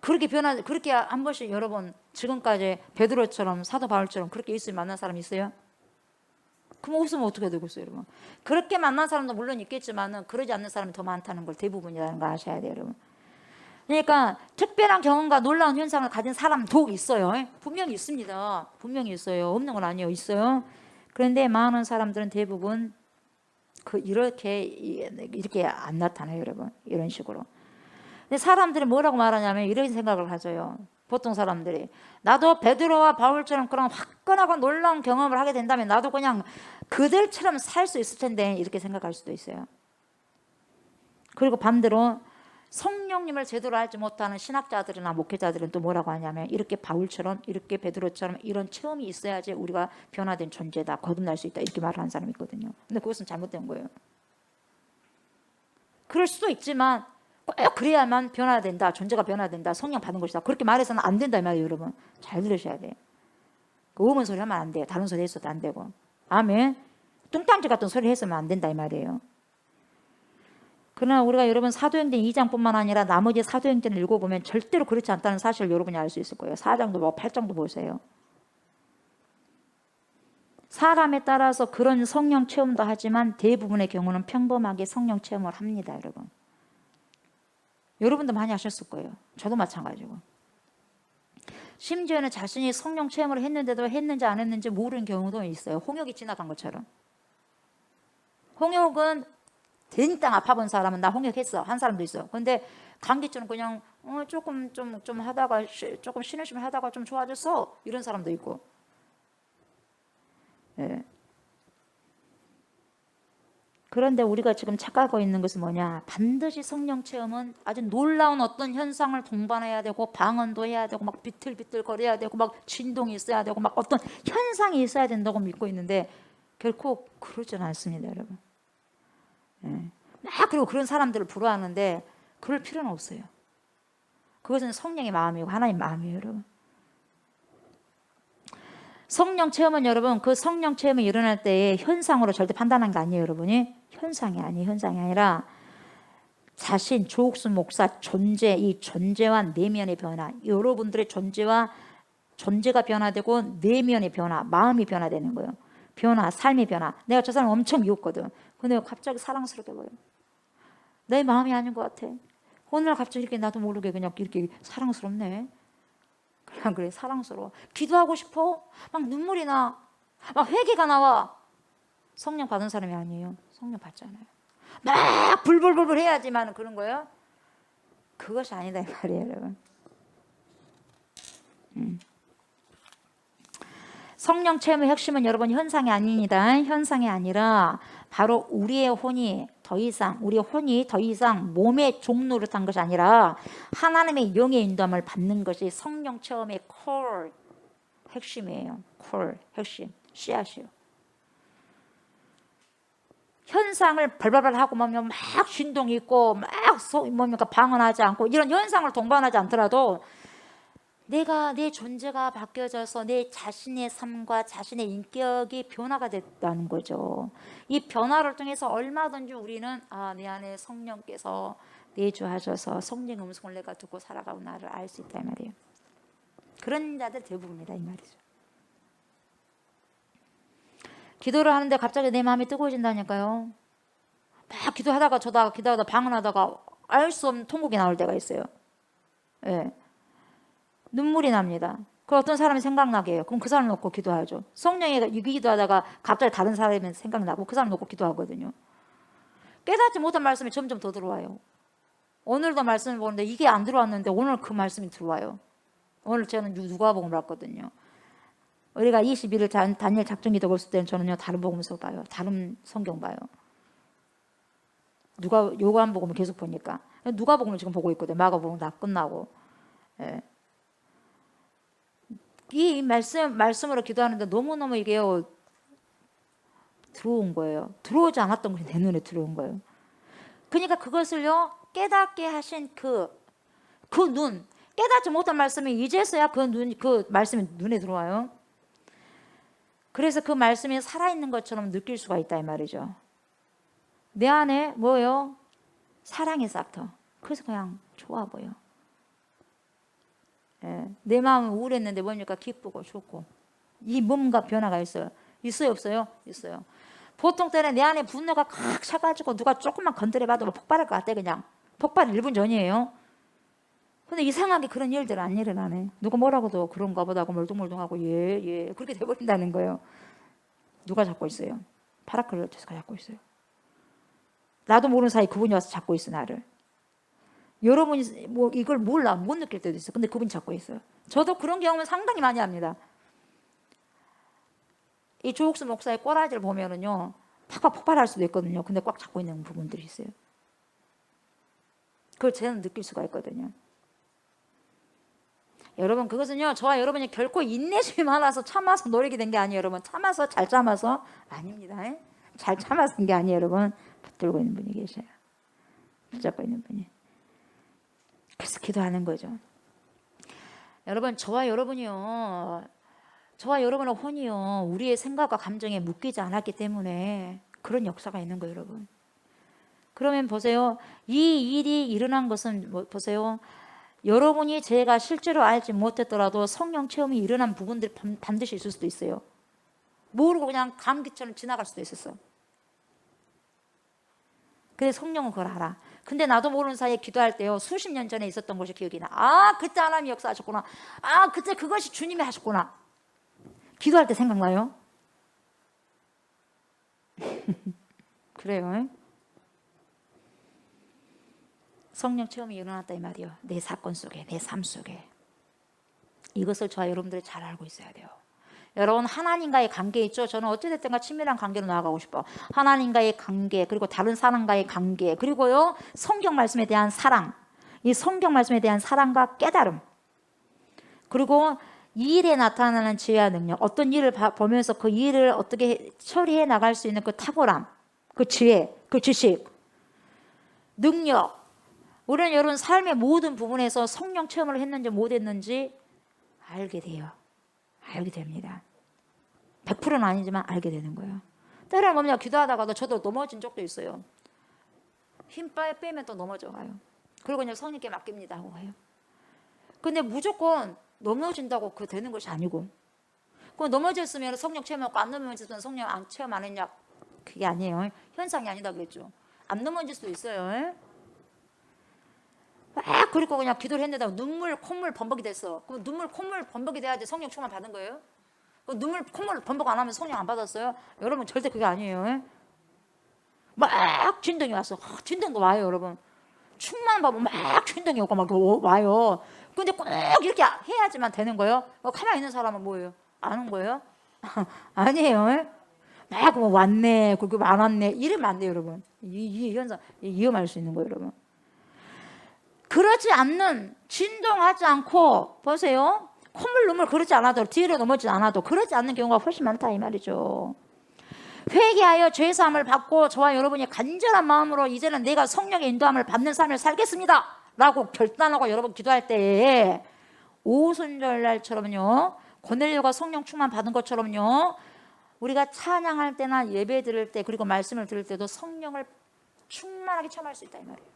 B: 그렇게 한 번씩 여러분 지금까지 베드로처럼 사도 바울처럼 그렇게 예수님 만난 사람 있어요? 그럼 없으면 어떻게 되고 있어요, 여러분? 그렇게 만난 사람도 물론 있겠지만은 그러지 않는 사람이 더 많다는 걸 대부분이라는 걸 아셔야 돼요, 여러분. 그러니까 특별한 경험과 놀라운 현상을 가진 사람도 있어요. 분명히 있습니다. 분명히 있어요. 없는 건 아니에요. 있어요. 그런데 많은 사람들은 대부분 이렇게 안 나타나요, 여러분. 이런 식으로. 근데 사람들이 뭐라고 말하냐면 이런 생각을 가져요. 보통 사람들이 나도 베드로와 바울처럼 그런 화끈하고 놀라운 경험을 하게 된다면 나도 그냥 그들처럼 살 수 있을 텐데 이렇게 생각할 수도 있어요. 그리고 반대로 성령님을 제대로 알지 못하는 신학자들이나 목회자들은 또 뭐라고 하냐면 이렇게 바울처럼 이렇게 베드로처럼 이런 체험이 있어야지 우리가 변화된 존재다, 거듭날 수 있다, 이렇게 말하는 사람이 있거든요. 근데 그것은 잘못된 거예요. 그럴 수도 있지만 꼭 그래야만 변화된다, 존재가 변화된다, 성령 받은 것이다, 그렇게 말해서는 안 된다 이 말이에요. 여러분 잘 들으셔야 돼요. 의문 소리 하면 안 돼요. 다른 소리 했어도 안 되고. 아멘. 뚱딴지 같은 소리 했으면 안 된다 이 말이에요. 그러나 우리가 여러분 사도행전 2장뿐만 아니라 나머지 사도행전을 읽어보면 절대로 그렇지 않다는 사실을 여러분이 알 수 있을 거예요. 4장도 보고 8장도 보세요. 사람에 따라서 그런 성령 체험도 하지만 대부분의 경우는 평범하게 성령 체험을 합니다, 여러분. 여러분도 많이 하셨을 거예요. 저도 마찬가지고. 심지어는 자신이 성령 체험을 했는데도 했는지 안 했는지 모르는 경우도 있어요. 홍역이 지나간 것처럼. 홍역은 된땅 아파본 사람은 나 홍역했어 한 사람도 있어. 근데 감기처럼 그냥 조금 좀 하다가 조금 쉬는 쉬면 하다가 좀 좋아졌어 이런 사람도 있고. 예. 그런데 우리가 지금 착각하고 있는 것은 뭐냐? 반드시 성령 체험은 아주 놀라운 어떤 현상을 동반해야 되고 방언도 해야 되고 막 비틀비틀 거려야 되고 막 진동이 있어야 되고 막 어떤 현상이 있어야 된다고 믿고 있는데 결코 그러지는 않습니다, 여러분. 예. 막 그리고 그런 사람들을 부러워하는데 그럴 필요는 없어요. 그것은 성령의 마음이고 하나님 마음이에요, 여러분. 성령 체험은 여러분, 그 성령 체험이 일어날 때의 현상으로 절대 판단한 게 아니에요, 여러분이. 현상이 아니에요. 현상이 아니라 자신, 조옥순 목사 존재, 이 존재와 내면의 변화, 여러분들의 존재가 변화되고 내면의 변화, 마음이 변화되는 거예요. 변화, 삶의 변화. 내가 저 사람 엄청 미웠거든. 근데 갑자기 사랑스럽게 보여. 내 마음이 아닌 것 같아. 오늘 갑자기 이렇게 나도 모르게 그냥 이렇게 사랑스럽네. 그냥 그래, 사랑스러워. 기도하고 싶어. 막 눈물이 나. 막 회개가 나와. 성령 받은 사람이 아니에요. 성령 받잖아요. 막 불불불불 해야지만 그런 거예요. 그것이 아니다 이 말이에요, 여러분. 성령 체험의 핵심은 여러분 현상이 아닙니다. 현상이 아니라 바로 우리의 혼이 더 이상 몸의 종노릇한 것이 아니라 하나님의 영의 인도함을 받는 것이 성령 체험의 콜 핵심이에요. 콜 핵심 씨앗이요. 현상을 발발발 하고 막 진동이 있고 막 뭡니까 방언하지 않고 이런 현상을 동반하지 않더라도 내 존재가 바뀌어져서 내 자신의 삶과 자신의 인격이 변화가 됐다는 거죠. 이 변화를 통해서 얼마든지 우리는 내 안에 성령께서 내주하셔서 성령 음성을 내가 듣고 살아가고 나를 알 수 있다 이 말이에요. 그런 자들 대부분이다 이 말이죠. 기도를 하는데 갑자기 내 마음이 뜨거워진다니까요. 막 기도하다가 방언하다가 알 수 없는 통곡이 나올 때가 있어요. 예. 눈물이 납니다. 그 어떤 사람이 생각나게 해요. 그럼 그 사람 놓고 기도하죠. 성령이 기도하다가 갑자기 다른 사람이 생각나고 그 사람 놓고 기도하거든요. 깨닫지 못한 말씀이 점점 더 들어와요. 오늘도 말씀을 보는데 이게 안 들어왔는데 오늘 그 말씀이 들어와요. 오늘 저는 누가복음을 봤거든요. 우리가 21일 다니엘 작전 기도 볼 때는 저는요 다른 복음서 봐요. 다른 성경 봐요. 요한복음을 계속 보니까 누가복음을 지금 보고 있거든요. 마가복음 다 끝나고. 예. 이 말씀으로 기도하는데 너무너무 이게요 들어온 거예요. 들어오지 않았던 것이 내 눈에 들어온 거예요. 그러니까 그것을요 깨닫게 하신 그 눈, 깨닫지 못한 말씀이 이제서야 그 말씀이 눈에 들어와요. 그래서 그 말씀이 살아있는 것처럼 느낄 수가 있다 이 말이죠. 내 안에 뭐예요? 사랑의 싹터. 그래서 그냥 좋아 보여. 예, 내 마음은 우울했는데 뭡니까? 기쁘고 좋고. 이 뭔가 변화가 있어요. 있어요 없어요? 있어요. 보통 때는 내 안에 분노가 칵 차가지고 누가 조금만 건드려봐도 폭발할 것 같아 그냥. 폭발 1분 전이에요. 근데 이상하게 그런 일들 안 일어나네. 누가 뭐라고도 그런가 보다 하고 멀뚱멀뚱하고 예 그렇게 돼버린다는 거예요. 누가 잡고 있어요? 파라클로스가 잡고 있어요. 나도 모르는 사이 그분이 와서 잡고 있어 나를. 여러분이 뭐 이걸 몰라 못 느낄 때도 있어. 근데 그분이 잡고 있어요. 저도 그런 경험은 상당히 많이 합니다. 이 조옥수 목사의 꼬라지를 보면은요 팍팍 폭발할 수도 있거든요. 근데 꽉 잡고 있는 부분들이 있어요. 그걸 저는 느낄 수가 있거든요. 여러분 그것은요 저와 여러분이 결코 인내심이 많아서 참아서 노력이 된 게 아니에요. 여러분 잘 참아서 아닙니다. 잘 참아서 된 게 아니에요. 여러분 붙들고 있는 분이 계셔요. 붙잡고 있는 분이. 그래서 기도하는 거죠. 여러분 저와 여러분의 혼이요 우리의 생각과 감정에 묶이지 않았기 때문에 그런 역사가 있는 거예요. 여러분 그러면 보세요. 이 일이 일어난 것은 보세요. 여러분이 제가 실제로 알지 못했더라도 성령 체험이 일어난 부분들이 반드시 있을 수도 있어요. 모르고 그냥 감기처럼 지나갈 수도 있었어. 근데 성령은 그걸 알아. 근데 나도 모르는 사이에 기도할 때요 수십 년 전에 있었던 것이 기억이 나. 그때 하나님이 역사하셨구나. 그때 그것이 주님이 하셨구나. 기도할 때 생각나요? 그래요. 성령 체험이 일어났다 이 말이에요. 내 사건 속에 내 삶 속에. 이것을 저와 여러분들이 잘 알고 있어야 돼요. 여러분 하나님과의 관계 있죠. 저는 어찌됐든 친밀한 관계로 나아가고 싶어. 하나님과의 관계, 그리고 다른 사람과의 관계, 그리고요 성경 말씀에 대한 사랑, 이 성경 말씀에 대한 사랑과 깨달음, 그리고 이 일에 나타나는 지혜와 능력, 어떤 일을 보면서 그 일을 어떻게 처리해 나갈 수 있는 그 탁월함, 그 지혜, 그 지식, 능력. 우리는 여러분 삶의 모든 부분에서 성령 체험을 했는지 못했는지 알게 돼요. 알게 됩니다. 100%는 아니지만 알게 되는 거예요. 때로는 뭐냐, 기도하다가도 저도 넘어진 적도 있어요. 힘 빼면 또 넘어져가요. 그리고 그냥 성령께 맡깁니다 하고 해요. 근데 무조건 넘어진다고 그 되는 것이 아니고, 그 넘어졌으면 성령 체험하고 안 넘어졌으면 성령 체험 안 했냐, 그게 아니에요. 현상이 아니다 그랬죠. 안 넘어질 수도 있어요. 막 그리고 그냥 기도를 했는데 눈물 콧물 범벅이 됐어. 그럼 눈물 콧물 범벅이 돼야지 성령 충만 받은 거예요. 그 눈물 콧물 범벅 안 하면 성령 안 받았어요? 여러분 절대 그게 아니에요. 막 진동이 왔어. 진동도 와요 여러분. 충만 받으면 막 진동이 오고 막 와요. 근데 꼭 이렇게 해야지만 되는 거예요. 가만히 있는 사람은 뭐예요? 아는 거예요? 아니에요. 막 왔네, 그리고 안 왔네, 이러면 안 돼요 여러분. 이 현상 위험할 수 있는 거예요 여러분. 그러지 않는, 진동하지 않고, 보세요. 콧물 눈물 그러지 않아도, 뒤로 넘어지지 않아도 그러지 않는 경우가 훨씬 많다 이 말이죠. 회개하여 죄사함을 받고 저와 여러분이 간절한 마음으로 이제는 내가 성령의 인도함을 받는 삶을 살겠습니다 라고 결단하고 여러분 기도할 때에 오순절날처럼요, 고넬료가 성령 충만 받은 것처럼요, 우리가 찬양할 때나 예배 드릴 때, 그리고 말씀을 들을 때도 성령을 충만하게 체험할 수 있다 이 말이에요.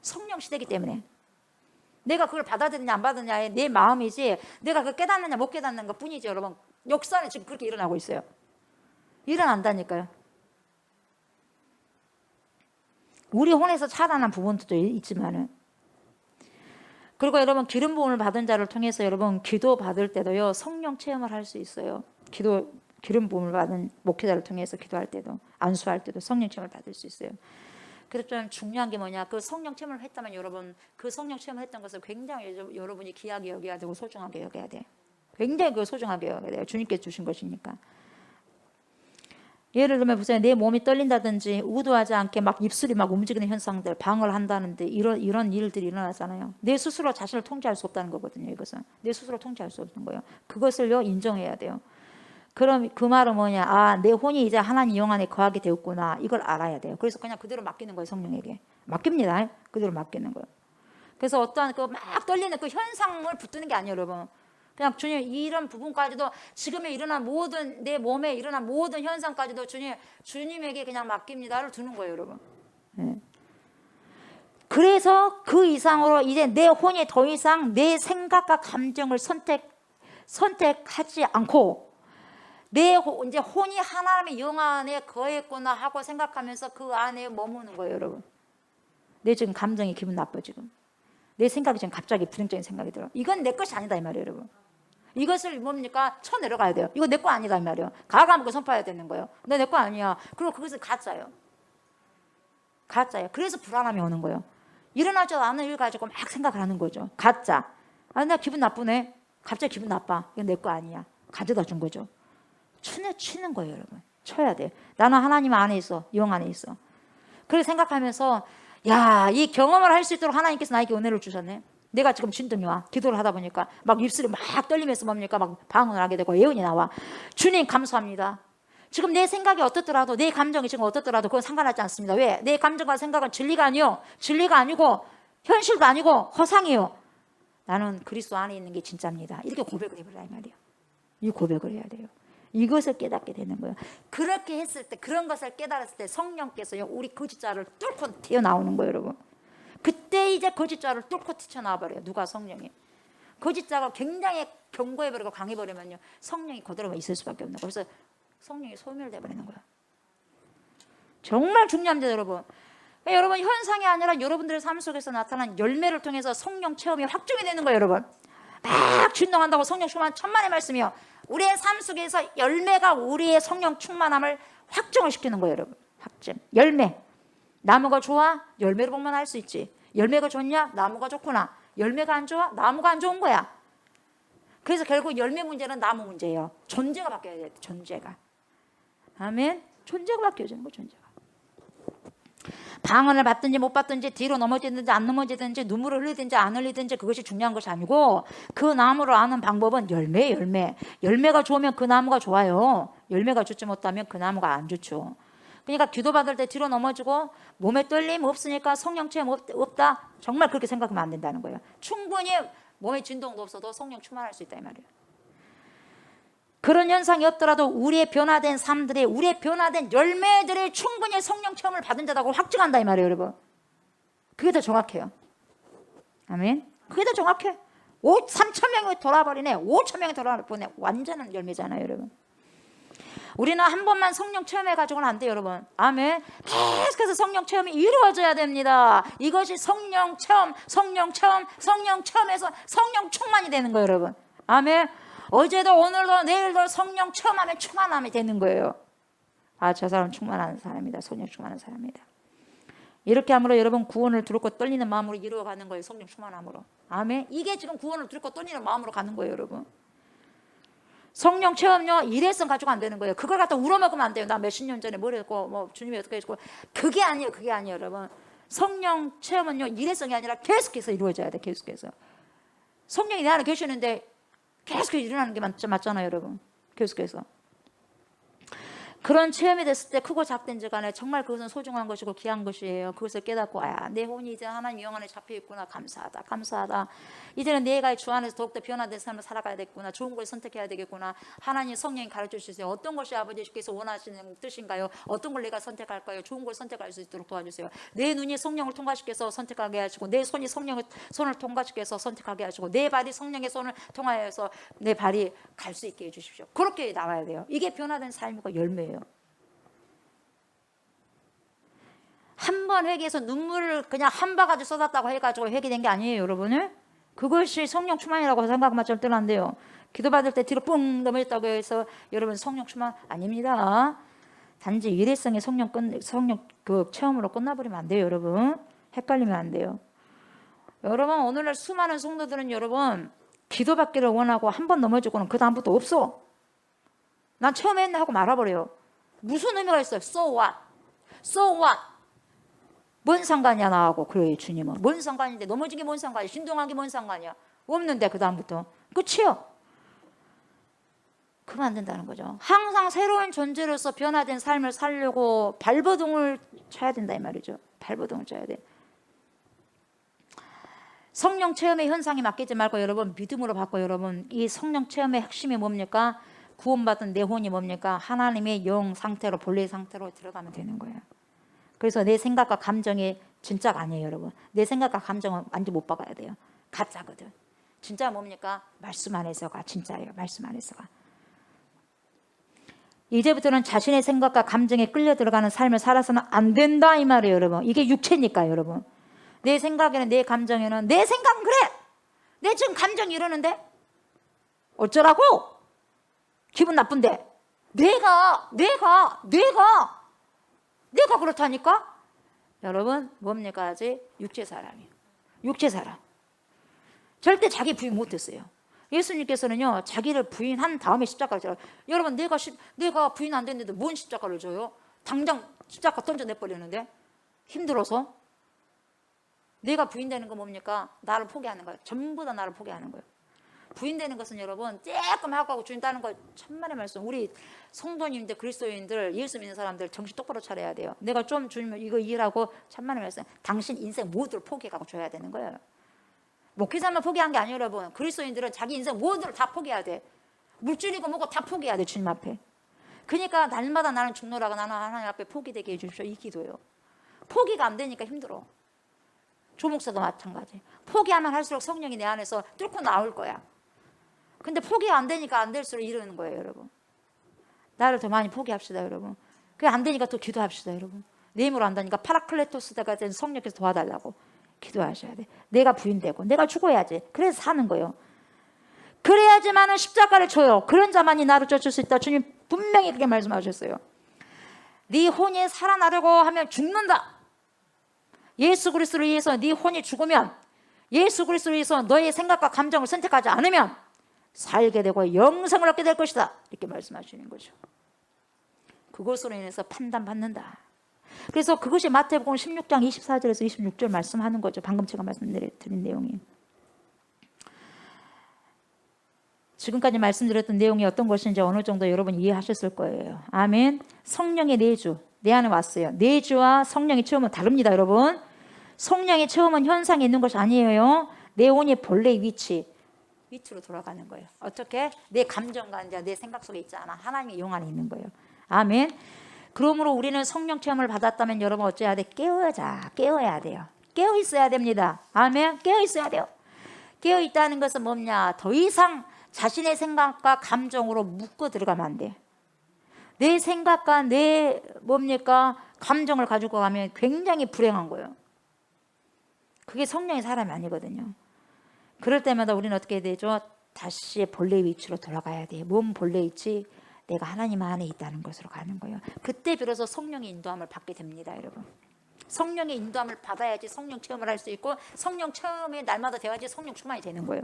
B: 성령 시대이기 때문에 내가 그걸 받아들이냐 안 받느냐에 내 마음이지, 내가 그걸 깨닫느냐 못 깨닫는 것 뿐이지 여러분. 역사는 지금 그렇게 일어나고 있어요. 일어난다니까요. 우리 혼에서 차단한 부분도 있지만은. 그리고 여러분 기름 부음을 받은 자를 통해서 여러분 기도 받을 때도요 성령 체험을 할 수 있어요. 기름 부음을 받은 목회자를 통해서 기도할 때도, 안수할 때도 성령 체험을 받을 수 있어요. 그래서 좀 중요한 게 뭐냐, 그 성령 체험을 했다면 여러분 그 성령 체험을 했던 것을 굉장히 여러분이 귀하게 여겨야 되고 소중하게 여겨야 돼. 굉장히 그 소중하게 여겨야 돼요. 주님께 주신 것이니까. 예를 들면 보세요. 내 몸이 떨린다든지 의도하지 않게 막 입술이 막 움직이는 현상들, 방을 한다는데 이런 일들이 일어나잖아요. 내 스스로 자신을 통제할 수 없다는 거거든요. 이것은 내 스스로 통제할 수 없는 거예요. 그것을요 인정해야 돼요. 그럼 그 말은 뭐냐, 아, 내 혼이 이제 하나님 영 안에 거하게 되었구나, 이걸 알아야 돼요. 그래서 그냥 그대로 맡기는 거예요. 성령에게 맡깁니다. 그대로 맡기는 거예요. 그래서 어떠한 그 막 떨리는 그 현상을 붙드는 게 아니에요 여러분. 그냥 주님 이런 부분까지도, 지금에 일어난 모든, 내 몸에 일어난 모든 현상까지도 주님에게 그냥 맡깁니다를 두는 거예요 여러분. 네. 그래서 그 이상으로 이제 내 혼이 더 이상 내 생각과 감정을 선택하지 않고 내 이제 혼이 하나님의 영 안에 거했구나 하고 생각하면서 그 안에 머무는 거예요 여러분. 내 지금 감정이 기분 나빠, 지금 내 생각이 지금 갑자기 불행적인 생각이 들어. 이건 내 것이 아니다 이 말이에요 여러분. 이것을 뭡니까? 쳐내려가야 돼요. 이거 내 거 아니다 이 말이에요. 가감하고 선포해야 되는 거예요. 너 내 거 아니야. 그리고 그것은 가짜예요. 가짜예요. 그래서 불안함이 오는 거예요. 일어나지 않은 일 가지고 막 생각을 하는 거죠. 가짜. 아, 나 기분 나쁘네. 갑자기 기분 나빠. 이건 내 거 아니야. 가져다 준 거죠. 치는 거예요 여러분. 쳐야 돼. 나는 하나님 안에 있어. 영 안에 있어. 그렇게 생각하면서, 야, 이 경험을 할 수 있도록 하나님께서 나에게 은혜를 주셨네. 내가 지금 진동이 와. 기도를 하다 보니까 막 입술이 막 떨리면서 뭡니까? 막 방언을 하게 되고 예언이 나와. 주님 감사합니다. 지금 내 생각이 어떻더라도, 내 감정이 지금 어떻더라도 그건 상관하지 않습니다. 왜? 내 감정과 생각은 진리가 아니요, 진리가 아니고 현실도 아니고 허상이요. 나는 그리스도 안에 있는 게 진짜입니다. 이렇게 고백을 해버리라 이 말이에요. 이 고백을 해야 돼요. 이것을 깨닫게 되는 거예요. 그렇게 했을 때, 그런 것을 깨달았을 때 성령께서요 우리 거짓자를 뚫고 튀어나오는 거예요 여러분. 그때 이제 거짓자를 뚫고 튀쳐나와버려요. 누가? 성령이. 거짓자가 굉장히 견고해버리고 강해버리면요 성령이 그대로만 있을 수밖에 없는 거예요. 그래서 성령이 소멸돼버리는 거예요. 정말 중요합니다 여러분. 여러분 현상이 아니라 여러분들의 삶 속에서 나타난 열매를 통해서 성령 체험이 확정이 되는 거예요 여러분. 막 진동한다고 성령 충만 천만의 말씀이요. 우리의 삶 속에서 열매가 우리의 성령 충만함을 확정을 시키는 거예요 여러분. 확정. 열매. 나무가 좋아? 열매로 보면 알 수 있지. 열매가 좋냐? 나무가 좋구나. 열매가 안 좋아? 나무가 안 좋은 거야. 그래서 결국 열매 문제는 나무 문제예요. 존재가 바뀌어야 돼요. 존재가. 아멘. 존재가 바뀌어지는 거 존재가. 방언을 받든지 못 받든지 뒤로 넘어지든지 안 넘어지든지 눈물을 흘리든지 안 흘리든지 그것이 중요한 것이 아니고 그 나무를 아는 방법은 열매예요. 열매가 좋으면 그 나무가 좋아요. 열매가 좋지 못하면 그 나무가 안 좋죠. 그러니까 기도받을 때 뒤로 넘어지고 몸에 떨림 없으니까 성령 체험 없다. 정말 그렇게 생각하면 안 된다는 거예요. 충분히 몸에 진동도 없어도 성령 충만할 수 있다 이 말이에요. 그런 현상이 없더라도 우리의 변화된 삶들이 우리의 변화된 열매들이 충분히 성령 체험을 받은 자라고 확증한다 이 말이에요. 여러분. 그게 더 정확해요. 아멘. 그게 더 정확해. 3,000명이 돌아버리네. 5,000명이 돌아버리네. 완전한 열매잖아요. 여러분. 우리는 한 번만 성령 체험해가지고는 안 돼요. 여러분. 아멘. 계속해서 성령 체험이 이루어져야 됩니다. 이것이 성령 체험에서 성령 충만이 되는 거예요. 여러분. 아멘. 어제도 오늘도 내일도 성령 체험하면 충만함이 되는 거예요. 아, 저 사람 충만한 사람이다. 성령 충만한 사람이다. 이렇게 함으로 여러분 구원을 두렵고 떨리는 마음으로 이루어가는 거예요. 성령 충만함으로. 아멘. 이게 지금 구원을 두렵고 떨리는 마음으로 가는 거예요. 여러분. 성령 체험요 일회성 가지고 안 되는 거예요. 그걸 갖다 우러먹으면 안 돼요. 나 몇십 년 전에 뭘 했고 뭐 주님이 어떻게 했고 그게 아니에요. 여러분. 성령 체험은요 일회성이 아니라 계속해서 이루어져야 돼. 계속해서. 성령이 내 안에 계시는데 계속 일어나는 게 맞잖아요. 여러분. 계속해서. 그런 체험이 됐을 때 크고 작든지 간에 정말 그것은 소중한 것이고 귀한 것이에요. 그것을 깨닫고 내 혼이 이제 하나님 영 안에 잡혀있구나. 감사하다. 이제는 내가 주 안에서 더욱더 변화된 삶을 살아가야 되겠구나. 좋은 걸 선택해야 되겠구나. 하나님 성령이 가르쳐 주세요. 어떤 것이 아버지께서 원하시는 뜻인가요? 어떤 걸 내가 선택할까요? 좋은 걸 선택할 수 있도록 도와주세요. 내 눈이 성령을 통과시켜서 선택하게 하시고 내 손이 성령의 손을 통과시켜서 선택하게 하시고 내 발이 성령의 손을 통하여서 내 발이 갈 수 있게 해주십시오. 그렇게 나와야 돼요. 이게 변화된 삶이고 열매예요. 한 번 회개해서 눈물을 그냥 한 바가지 쏟았다고 해가지고 회개된 게 아니에요. 여러분을. 그것이 성령 충만이라고 생각하면 절대로 안 돼요. 기도받을 때 뒤로 뿡 넘어졌다고 해서 여러분 성령 충만 아닙니다. 단지 일회성의 성령 그 체험으로 끝나버리면 안 돼요. 여러분. 헷갈리면 안 돼요. 여러분 오늘날 수많은 성도들은 여러분 기도받기를 원하고 한 번 넘어지고는 그 다음부터 없어. 난 체험했네 하고 말아버려요. 무슨 의미가 있어요? So what? 뭔 상관이야 나하고. 그래요. 주님은 뭔 상관인데 넘어진 게 뭔 상관이야. 신동한 게 뭔 상관이야. 없는데 그 다음부터 끝이요. 그러면 안 된다는 거죠. 항상 새로운 존재로서 변화된 삶을 살려고 발버둥을 쳐야 된다 이 말이죠. 발버둥을 쳐야 돼. 성령 체험의 현상이 맡기지 말고 여러분 믿음으로 받고 여러분 이 성령 체험의 핵심이 뭡니까? 구원받은 내 혼이 뭡니까? 하나님의 영 상태로 본래 상태로 들어가면 되는 거예요. 그래서 내 생각과 감정이 진짜가 아니에요. 여러분. 내 생각과 감정은 완전 못 박아야 돼요. 가짜거든. 진짜 뭡니까? 말씀 안에서가 진짜예요. 말씀 안에서가. 이제부터는 자신의 생각과 감정에 끌려 들어가는 삶을 살아서는 안 된다 이 말이에요. 여러분. 이게 육체니까요. 여러분. 내 생각에는 내 감정에는 내 생각은 그래. 내 지금 감정이 이러는데 어쩌라고? 기분 나쁜데 내가 그렇다니까? 여러분 뭡니까? 아직 육체 사람이에요. 육체 사람. 절대 자기 부인 못했어요. 예수님께서는요 자기를 부인한 다음에 십자가를 져요. 여러분 내가 부인 안 됐는데 뭔 십자가를 져요? 당장 십자가 던져내버리는데 힘들어서. 내가 부인되는 건 뭡니까? 나를 포기하는 거예요. 전부 다 나를 포기하는 거예요. 부인되는 것은 여러분 조금 하고 주인다는 거 천만의 말씀. 우리 성도님들 그리스도인들 예수 믿는 사람들 정신 똑바로 차려야 돼요. 내가 좀 주면 이거 일하고 천만의 말씀. 당신 인생 모두를 포기하고 줘야 되는 거예요. 목회자만 포기한 게 아니에요. 여러분 그리스도인들은 자기 인생 모두를 다 포기해야 돼. 물질이고 뭐고 다 포기해야 돼. 주님 앞에. 그러니까 날마다 나는 죽노라고 나는 하나님 앞에 포기되게 해주십시오. 이 기도예요. 포기가 안 되니까 힘들어. 조목사도 마찬가지. 포기하면 할수록 성령이 내 안에서 뚫고 나올 거야. 근데 포기가 안 되니까 안 될수록 이러는 거예요. 여러분. 나를 더 많이 포기합시다. 여러분. 그게 안 되니까 또 기도합시다. 여러분. 내 힘으로 안다니까 파라클레토스가 된 성령께서 도와달라고 기도하셔야 돼. 내가 부인되고 내가 죽어야지. 그래서 사는 거예요. 그래야지만은 십자가를 쳐요. 그런 자만이 나를 쫓을 수 있다. 주님 분명히 그렇게 말씀하셨어요. 네 혼이 살아나려고 하면 죽는다. 예수 그리스도를 위해서 네 혼이 죽으면 예수 그리스도를 위해서 너의 생각과 감정을 선택하지 않으면 살게 되고 영생을 얻게 될 것이다. 이렇게 말씀하시는 거죠. 그것으로 인해서 판단받는다. 그래서 그것이 마태복음 16장 24절에서 26절 말씀하는 거죠. 방금 제가 말씀드린 내용이. 지금까지 말씀드렸던 내용이 어떤 것인지 어느 정도 여러분 이해하셨을 거예요. 아멘. 성령의 내주, 내 안에 왔어요. 내주와 성령의 체험은 다릅니다, 여러분. 성령의 체험은 현상에 있는 것이 아니에요. 내 혼이 본래의 위치로 돌아가는 거예요. 어떻게? 내 감정과 이제 내 생각 속에 있지 않아. 하나님의 영 안에 있는 거예요. 아멘. 그러므로 우리는 성령 체험을 받았다면 여러분 어째야 돼? 깨어야 돼요. 깨어 있어야 됩니다. 아멘. 깨어 있어야 돼요. 깨어 있다는 것은 뭐냐? 더 이상 자신의 생각과 감정으로 묶어 들어가면 안 돼. 내 생각과 내 감정을 가지고 가면 굉장히 불행한 거예요. 그게 성령의 사람이 아니거든요. 그럴 때마다 우리는 어떻게 해야 되죠? 다시 본래의 위치로 돌아가야 돼. 몸 본래의 위치, 내가 하나님 안에 있다는 것으로 가는 거예요. 그때 비로소 성령의 인도함을 받게 됩니다, 여러분. 성령의 인도함을 받아야지 성령 체험을 할 수 있고, 성령 체험이 날마다 돼야지 성령 충만이 되는 거예요.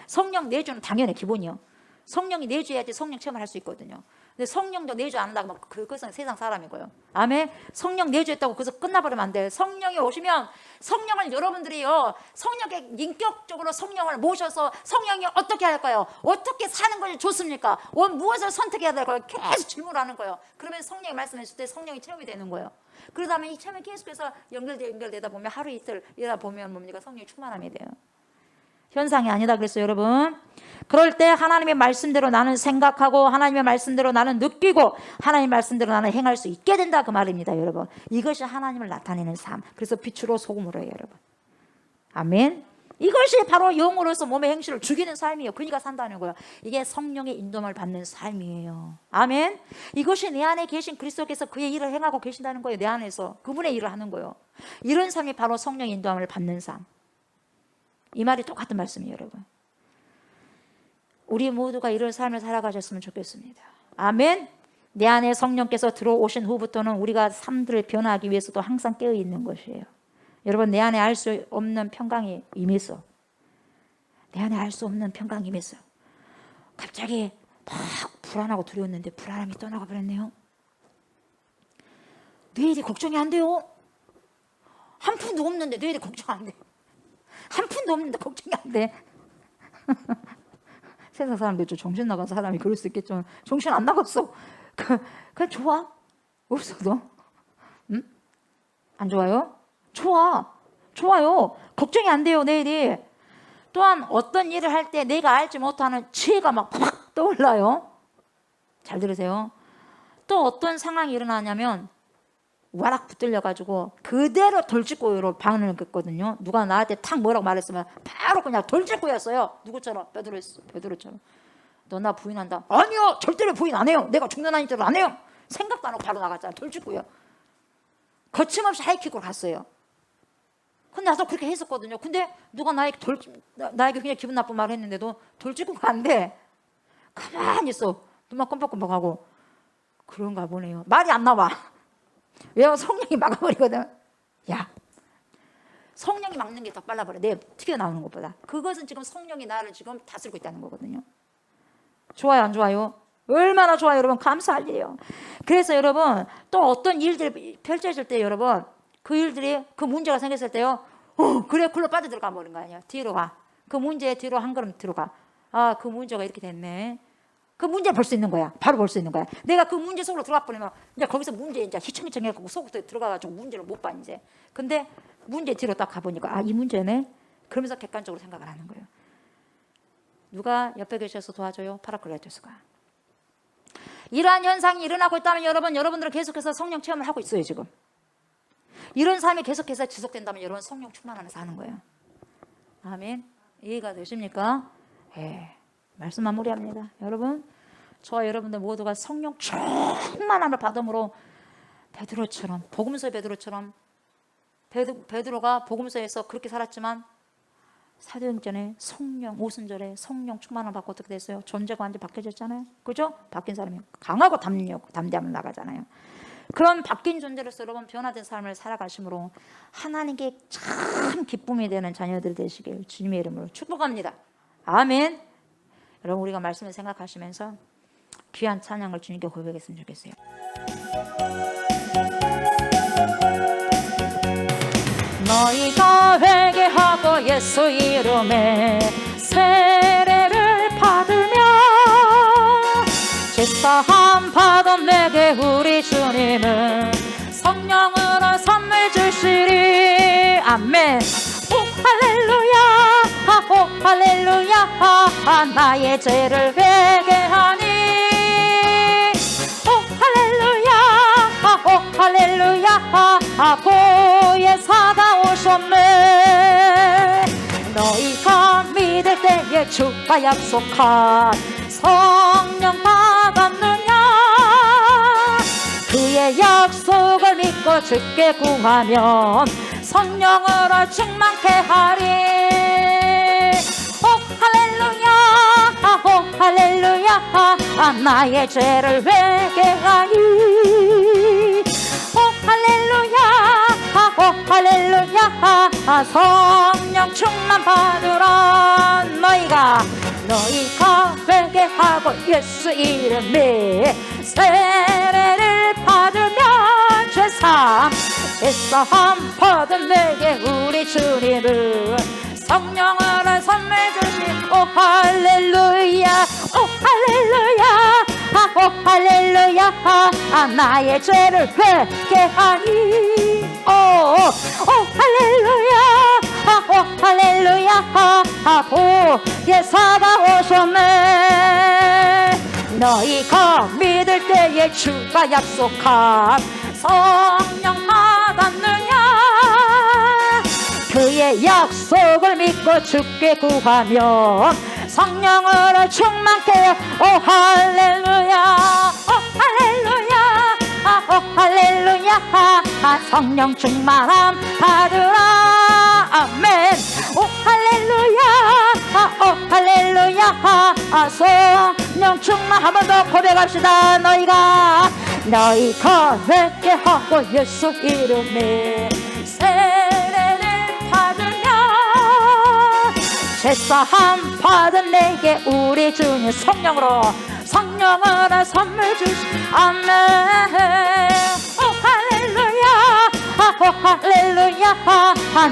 B: 성령 내주는 당연히 기본이요. 성령이 내주해야지 성령 체험을 할 수 있거든요. 근데 성령도 내주 안 한다고 그것은 세상 사람이고요. 아멘. 성령 내주했다고 그래서 끝나버리면 안 돼요. 성령이 오시면 성령을 여러분들이요, 성령의 인격적으로 성령을 모셔서 성령이 어떻게 할까요? 어떻게 사는 것이 좋습니까? 무엇을 선택해야 될까요? 계속 질문하는 거예요. 그러면 성령이 말씀했을 때 성령이 체험이 되는 거예요. 그러다 보면 이 체험이 계속해서 연결되다 보면 하루 이틀 이러다 보면 뭡니까? 성령이 충만함이 돼요. 현상이 아니다 그랬어요, 여러분. 그럴 때 하나님의 말씀대로 나는 생각하고 하나님의 말씀대로 나는 느끼고 하나님의 말씀대로 나는 행할 수 있게 된다 그 말입니다, 여러분. 이것이 하나님을 나타내는 삶. 그래서 빛으로 소금으로요, 여러분. 아멘. 이것이 바로 영으로서 몸의 행실을 죽이는 삶이에요. 그러니까 산다는 거예요. 이게 성령의 인도함을 받는 삶이에요. 아멘. 이것이 내 안에 계신 그리스도께서 그의 일을 행하고 계신다는 거예요. 내 안에서 그분의 일을 하는 거예요. 이런 삶이 바로 성령의 인도함을 받는 삶. 이 말이 똑같은 말씀이에요, 여러분. 우리 모두가 이런 삶을 살아가셨으면 좋겠습니다. 아멘. 내 안에 성령께서 들어오신 후부터는 우리가 삶들을 변화하기 위해서도 항상 깨어 있는 것이에요. 여러분, 내 안에 알 수 없는 평강이 임했어. 내 안에 알 수 없는 평강이 임했어. 갑자기 막 불안하고 두려웠는데 불안함이 떠나가 버렸네요. 내일이 걱정이 안 돼요. 한 푼도 없는데 내일이 걱정 안 돼. 한 푼도 없는데 걱정이 안 돼. 세상 사람들 좀 정신 나간 사람이 그럴 수 있겠죠. 정신 안 나갔어. 그냥 좋아. 없어도. 응? 안 좋아요? 좋아요. 걱정이 안 돼요, 내일이. 또한 어떤 일을 할 때 내가 알지 못하는 지혜가 막 팍 떠올라요. 잘 들으세요. 또 어떤 상황이 일어나냐면 와락 붙들려가지고 그대로 돌직구로 반응을 했거든요. 누가 나한테 탁 뭐라고 말했으면 바로 그냥 돌직구였어요. 누구처럼? 베드로처럼. 너 나 부인한다? 아니요, 절대로 부인 안 해요. 내가 죽는 줄은 안 해요. 생각도 안 하고 바로 나갔잖아. 돌직구요. 거침없이 하이킥으로 갔어요. 근데 나도 그렇게 했었거든요. 근데 누가 나에게 그냥 기분 나쁜 말을 했는데도 돌직구가 안 돼. 가만히 있어. 눈만 껌뻑껌뻑하고. 그런가 보네요. 말이 안 나와. 왜냐면 성령이 막아버리거든. 야, 성령이 막는 게 더 빨라버려. 내 튀어나오는 것보다. 그것은 지금 성령이 나를 지금 다스리고 있다는 거거든요. 좋아요, 안 좋아요? 얼마나 좋아요, 여러분. 감사할 일이에요. 그래서 여러분, 또 어떤 일들이 펼쳐질 때 여러분, 그 일들이, 그 문제가 생겼을 때요, 그래, 글로 빠져들어가 버린 거 아니야. 뒤로 가. 그 문제 뒤로 한 걸음 들어가. 아, 그 문제가 이렇게 됐네. 그 문제를 볼 수 있는 거야. 바로 볼 수 있는 거야. 내가 그 문제 속으로 들어가 버리면 이제 거기서 문제 이제 희청희청 해갖고 속으로 들어가가지고 문제를 못 봐, 이제. 근데 문제 뒤로 딱 가보니까 아, 이 문제네. 그러면서 객관적으로 생각을 하는 거예요. 누가 옆에 계셔서 도와줘요? 파라클레토스가. 이러한 현상이 일어나고 있다면 여러분들은 계속해서 성령 체험을 하고 있어요, 지금. 이런 삶이 계속해서 지속된다면 여러분 성령 충만하면서 사는 거예요. 아멘. 이해가 되십니까? 예. 말씀 마무리합니다. 여러분, 저와 여러분들 모두가 성령 충만함을 받음으로 베드로처럼, 복음서의 베드로처럼, 베드로가 복음서에서 그렇게 살았지만 사도행전에 성령, 오순절에 성령 충만함을 받고 어떻게 됐어요? 존재가 완전히 바뀌어졌잖아요. 그죠? 바뀐 사람이 강하고 담대함을 나가잖아요. 그런 바뀐 존재로서 여러분 변화된 삶을 살아가심으로 하나님께 참 기쁨이 되는 자녀들 되시길 주님의 이름으로 축복합니다. 아멘. 여러분 우리가 말씀을 생각하시면서 귀한 찬양을 주님께 고백했으면 좋겠어요. 너희가 회개하고 예수 이름에 세례를 받으며 제사함 받은 내게 우리 주님은 성령으로 선물 주시리. 아멘. 오 할렐루야, 오 할렐루야, 나의 죄를 회개하니. 오 할렐루야, 오 할렐루야, 보혜 사다 오셨네. 너희가 믿을 때에 주가 약속한 성령 받았느냐. 그의 약속을 믿고 주께 구하면 성령으로 충만케 하리. 오 할렐루야, 오 할렐루야, 나의 죄를 회개하니. 오 할렐루야, 오 할렐루야, 성령 충만 받으라. 너희가 회개하고 예수 이름에 세례를 받으며 제사함 받은 내게 우리 주님은 성령으로 선물 주시. 오 할렐루야, 오 할렐루야, 오 할렐루야, 나의 죄를 회개하니. 오 할렐루야, 오 할렐루야, 보혜 사다 오셨네. 너희가 믿을 때에 주가 약속한 성령 받았느냐. 그의 약속을 믿고 주께 구하면 성령으로 충만케. 오 할렐루야, 오 할렐루야, 오 할렐루야, 성령 충만함 받으라. 아멘. 오 할렐루야, 오 할렐루야, 성령 충만. 한 번 더 고백합시다. 너희가 회개하고 예수 이름에 세례를 받으며 제사함 받은 내게 우리 주님 성령으로 선물 주시. 아멘. 오 할렐루야, 오 할렐루야,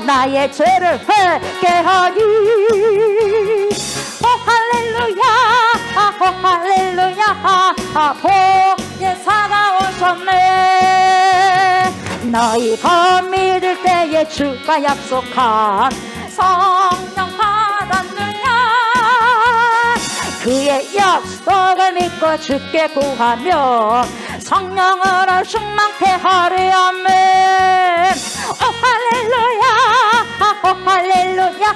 B: 나의 죄를 회개하니. 오 할렐루야, 오 할렐루야, 보혜 사다 오셨네. 너희가 믿을 때에 주가 약속한 성령 받았느냐. 그의 약속을 믿고 주께 구하며 성령으로 충만케 하리. 아멘. 오 할렐루야, 오 할렐루야,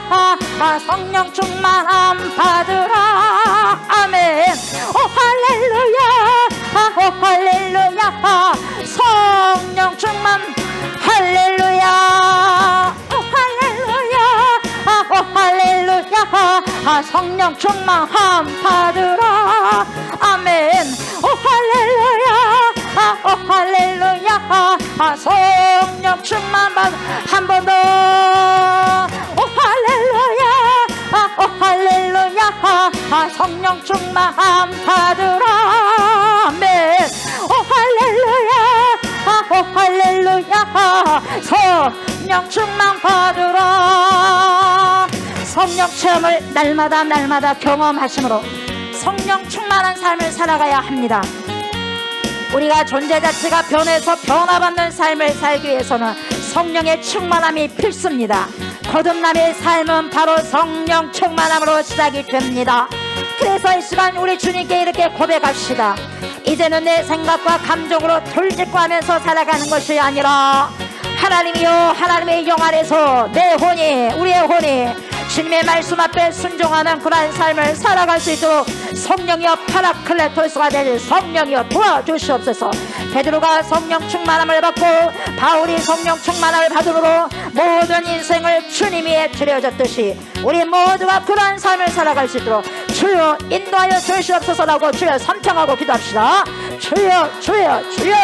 B: 성령 충만함 받으라. 아멘. 오 할렐루야, 오 할렐루야, 성령 충만. 할렐루야, 오 할렐루야, 오 할렐루야, 성령 충만함 받으라. 아멘. 오 할렐루야, 오 할렐루야, 성령 충만 받. 한 번 더. 오 할렐루야, 오 할렐루야, 성령 충만함 받으라. 아멘. 오 할렐루야, 오 할렐루야, 성령 충만 받으라. 성령 체험을 날마다 경험하심으로 성령 충만한 삶을 살아가야 합니다. 우리가 존재 자체가 변해서 변화받는 삶을 살기 위해서는 성령의 충만함이 필수입니다. 거듭남의 삶은 바로 성령 충만함으로 시작이 됩니다. 그래서 이 시간 우리 주님께 이렇게 고백합시다. 이제는 내 생각과 감정으로 돌직구하면서 살아가는 것이 아니라 하나님이여, 하나님의 영 아래서 내 혼이, 우리의 혼이 주님의 말씀 앞에 순종하는 그러한 삶을 살아갈 수 있도록 성령이여 파라클레토스가 되는 성령이여 도와주시옵소서. 베드로가 성령 충만함을 받고 바울이 성령 충만함을 받음으로 모든 인생을 주님 위에 드려졌듯이 우리 모두가 그러한 삶을 살아갈 수 있도록 주여 인도하여 주시옵소서라고 주여 삼창하고 기도합시다. 주여 주여 주여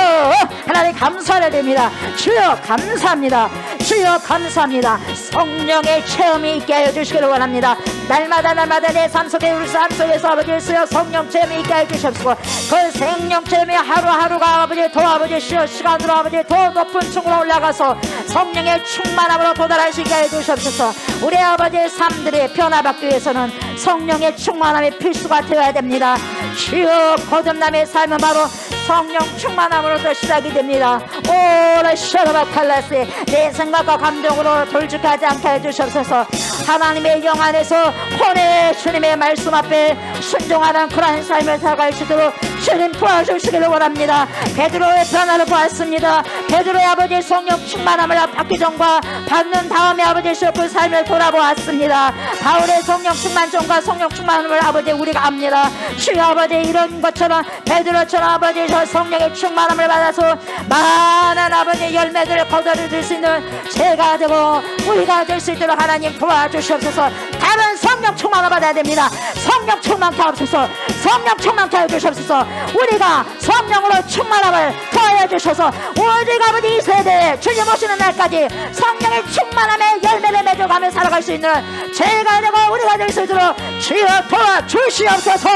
B: 하나님 감사를 드립니다. 주여 감사합니다. 주여 감사합니다. 성령의 체험이 있게 하여 주시기를 원합니다. 날마다 내 삶 속에 우리 삶 속에서 아버지 주여 성령 체험이 있게 하여 주시옵소서. 그 성령 체험이 하루하루가 아버지 더 아버지 시간으로 아버지 더 높은 층으로 올라가서 성령의 충만함으로 도달할 수 있게 하여 주시옵소서. 우리 아버지의 삶들이 변화받기 위해서는 성령의 충만함이 필수가 되어야 됩니다. 주여 거듭남의 삶은 바로 성령 충만함으로부터 시작이 됩니다. 오라 셔라바칼라스 내 생각과 감정으로 돌직하지 않게 해주시옵소서. 하나님의 영 안에서 혼의 주님의 말씀 앞에 순종하는 그러한 삶을 살아갈 수 있도록 주님 도와주시기를 원합니다. 베드로의 변화를 보았습니다. 베드로의 아버지 성령 충만함을 받기 전과 받는 다음에 아버지 그 삶을 돌아보았습니다. 바울의 성령 충만 전과 성령 충만함을 아버지 우리가 압니다. 주여 아버지 이런 것처럼 베드로처럼 아버지 저 성령의 충만함을 받아서 많은 아버지 열매들을 거둬들일 수 있는 제가 되고 우리가 될 수 있도록 하나님 도와주시옵소서. 다른 성령 충만을 받아야 됩니다. 성령 충만케 하옵소서. 성령 충만케 해주시옵소서. 우리가 성령으로 충만함을 더하여 주셔서 오직 아버지 이 세대에 주님 오시는 날까지 성령의 충만함의 열매를 맺어가며 살아갈 수 있는 제가 되고 우리가 될 수 있도록 주여 도와주시옵소서.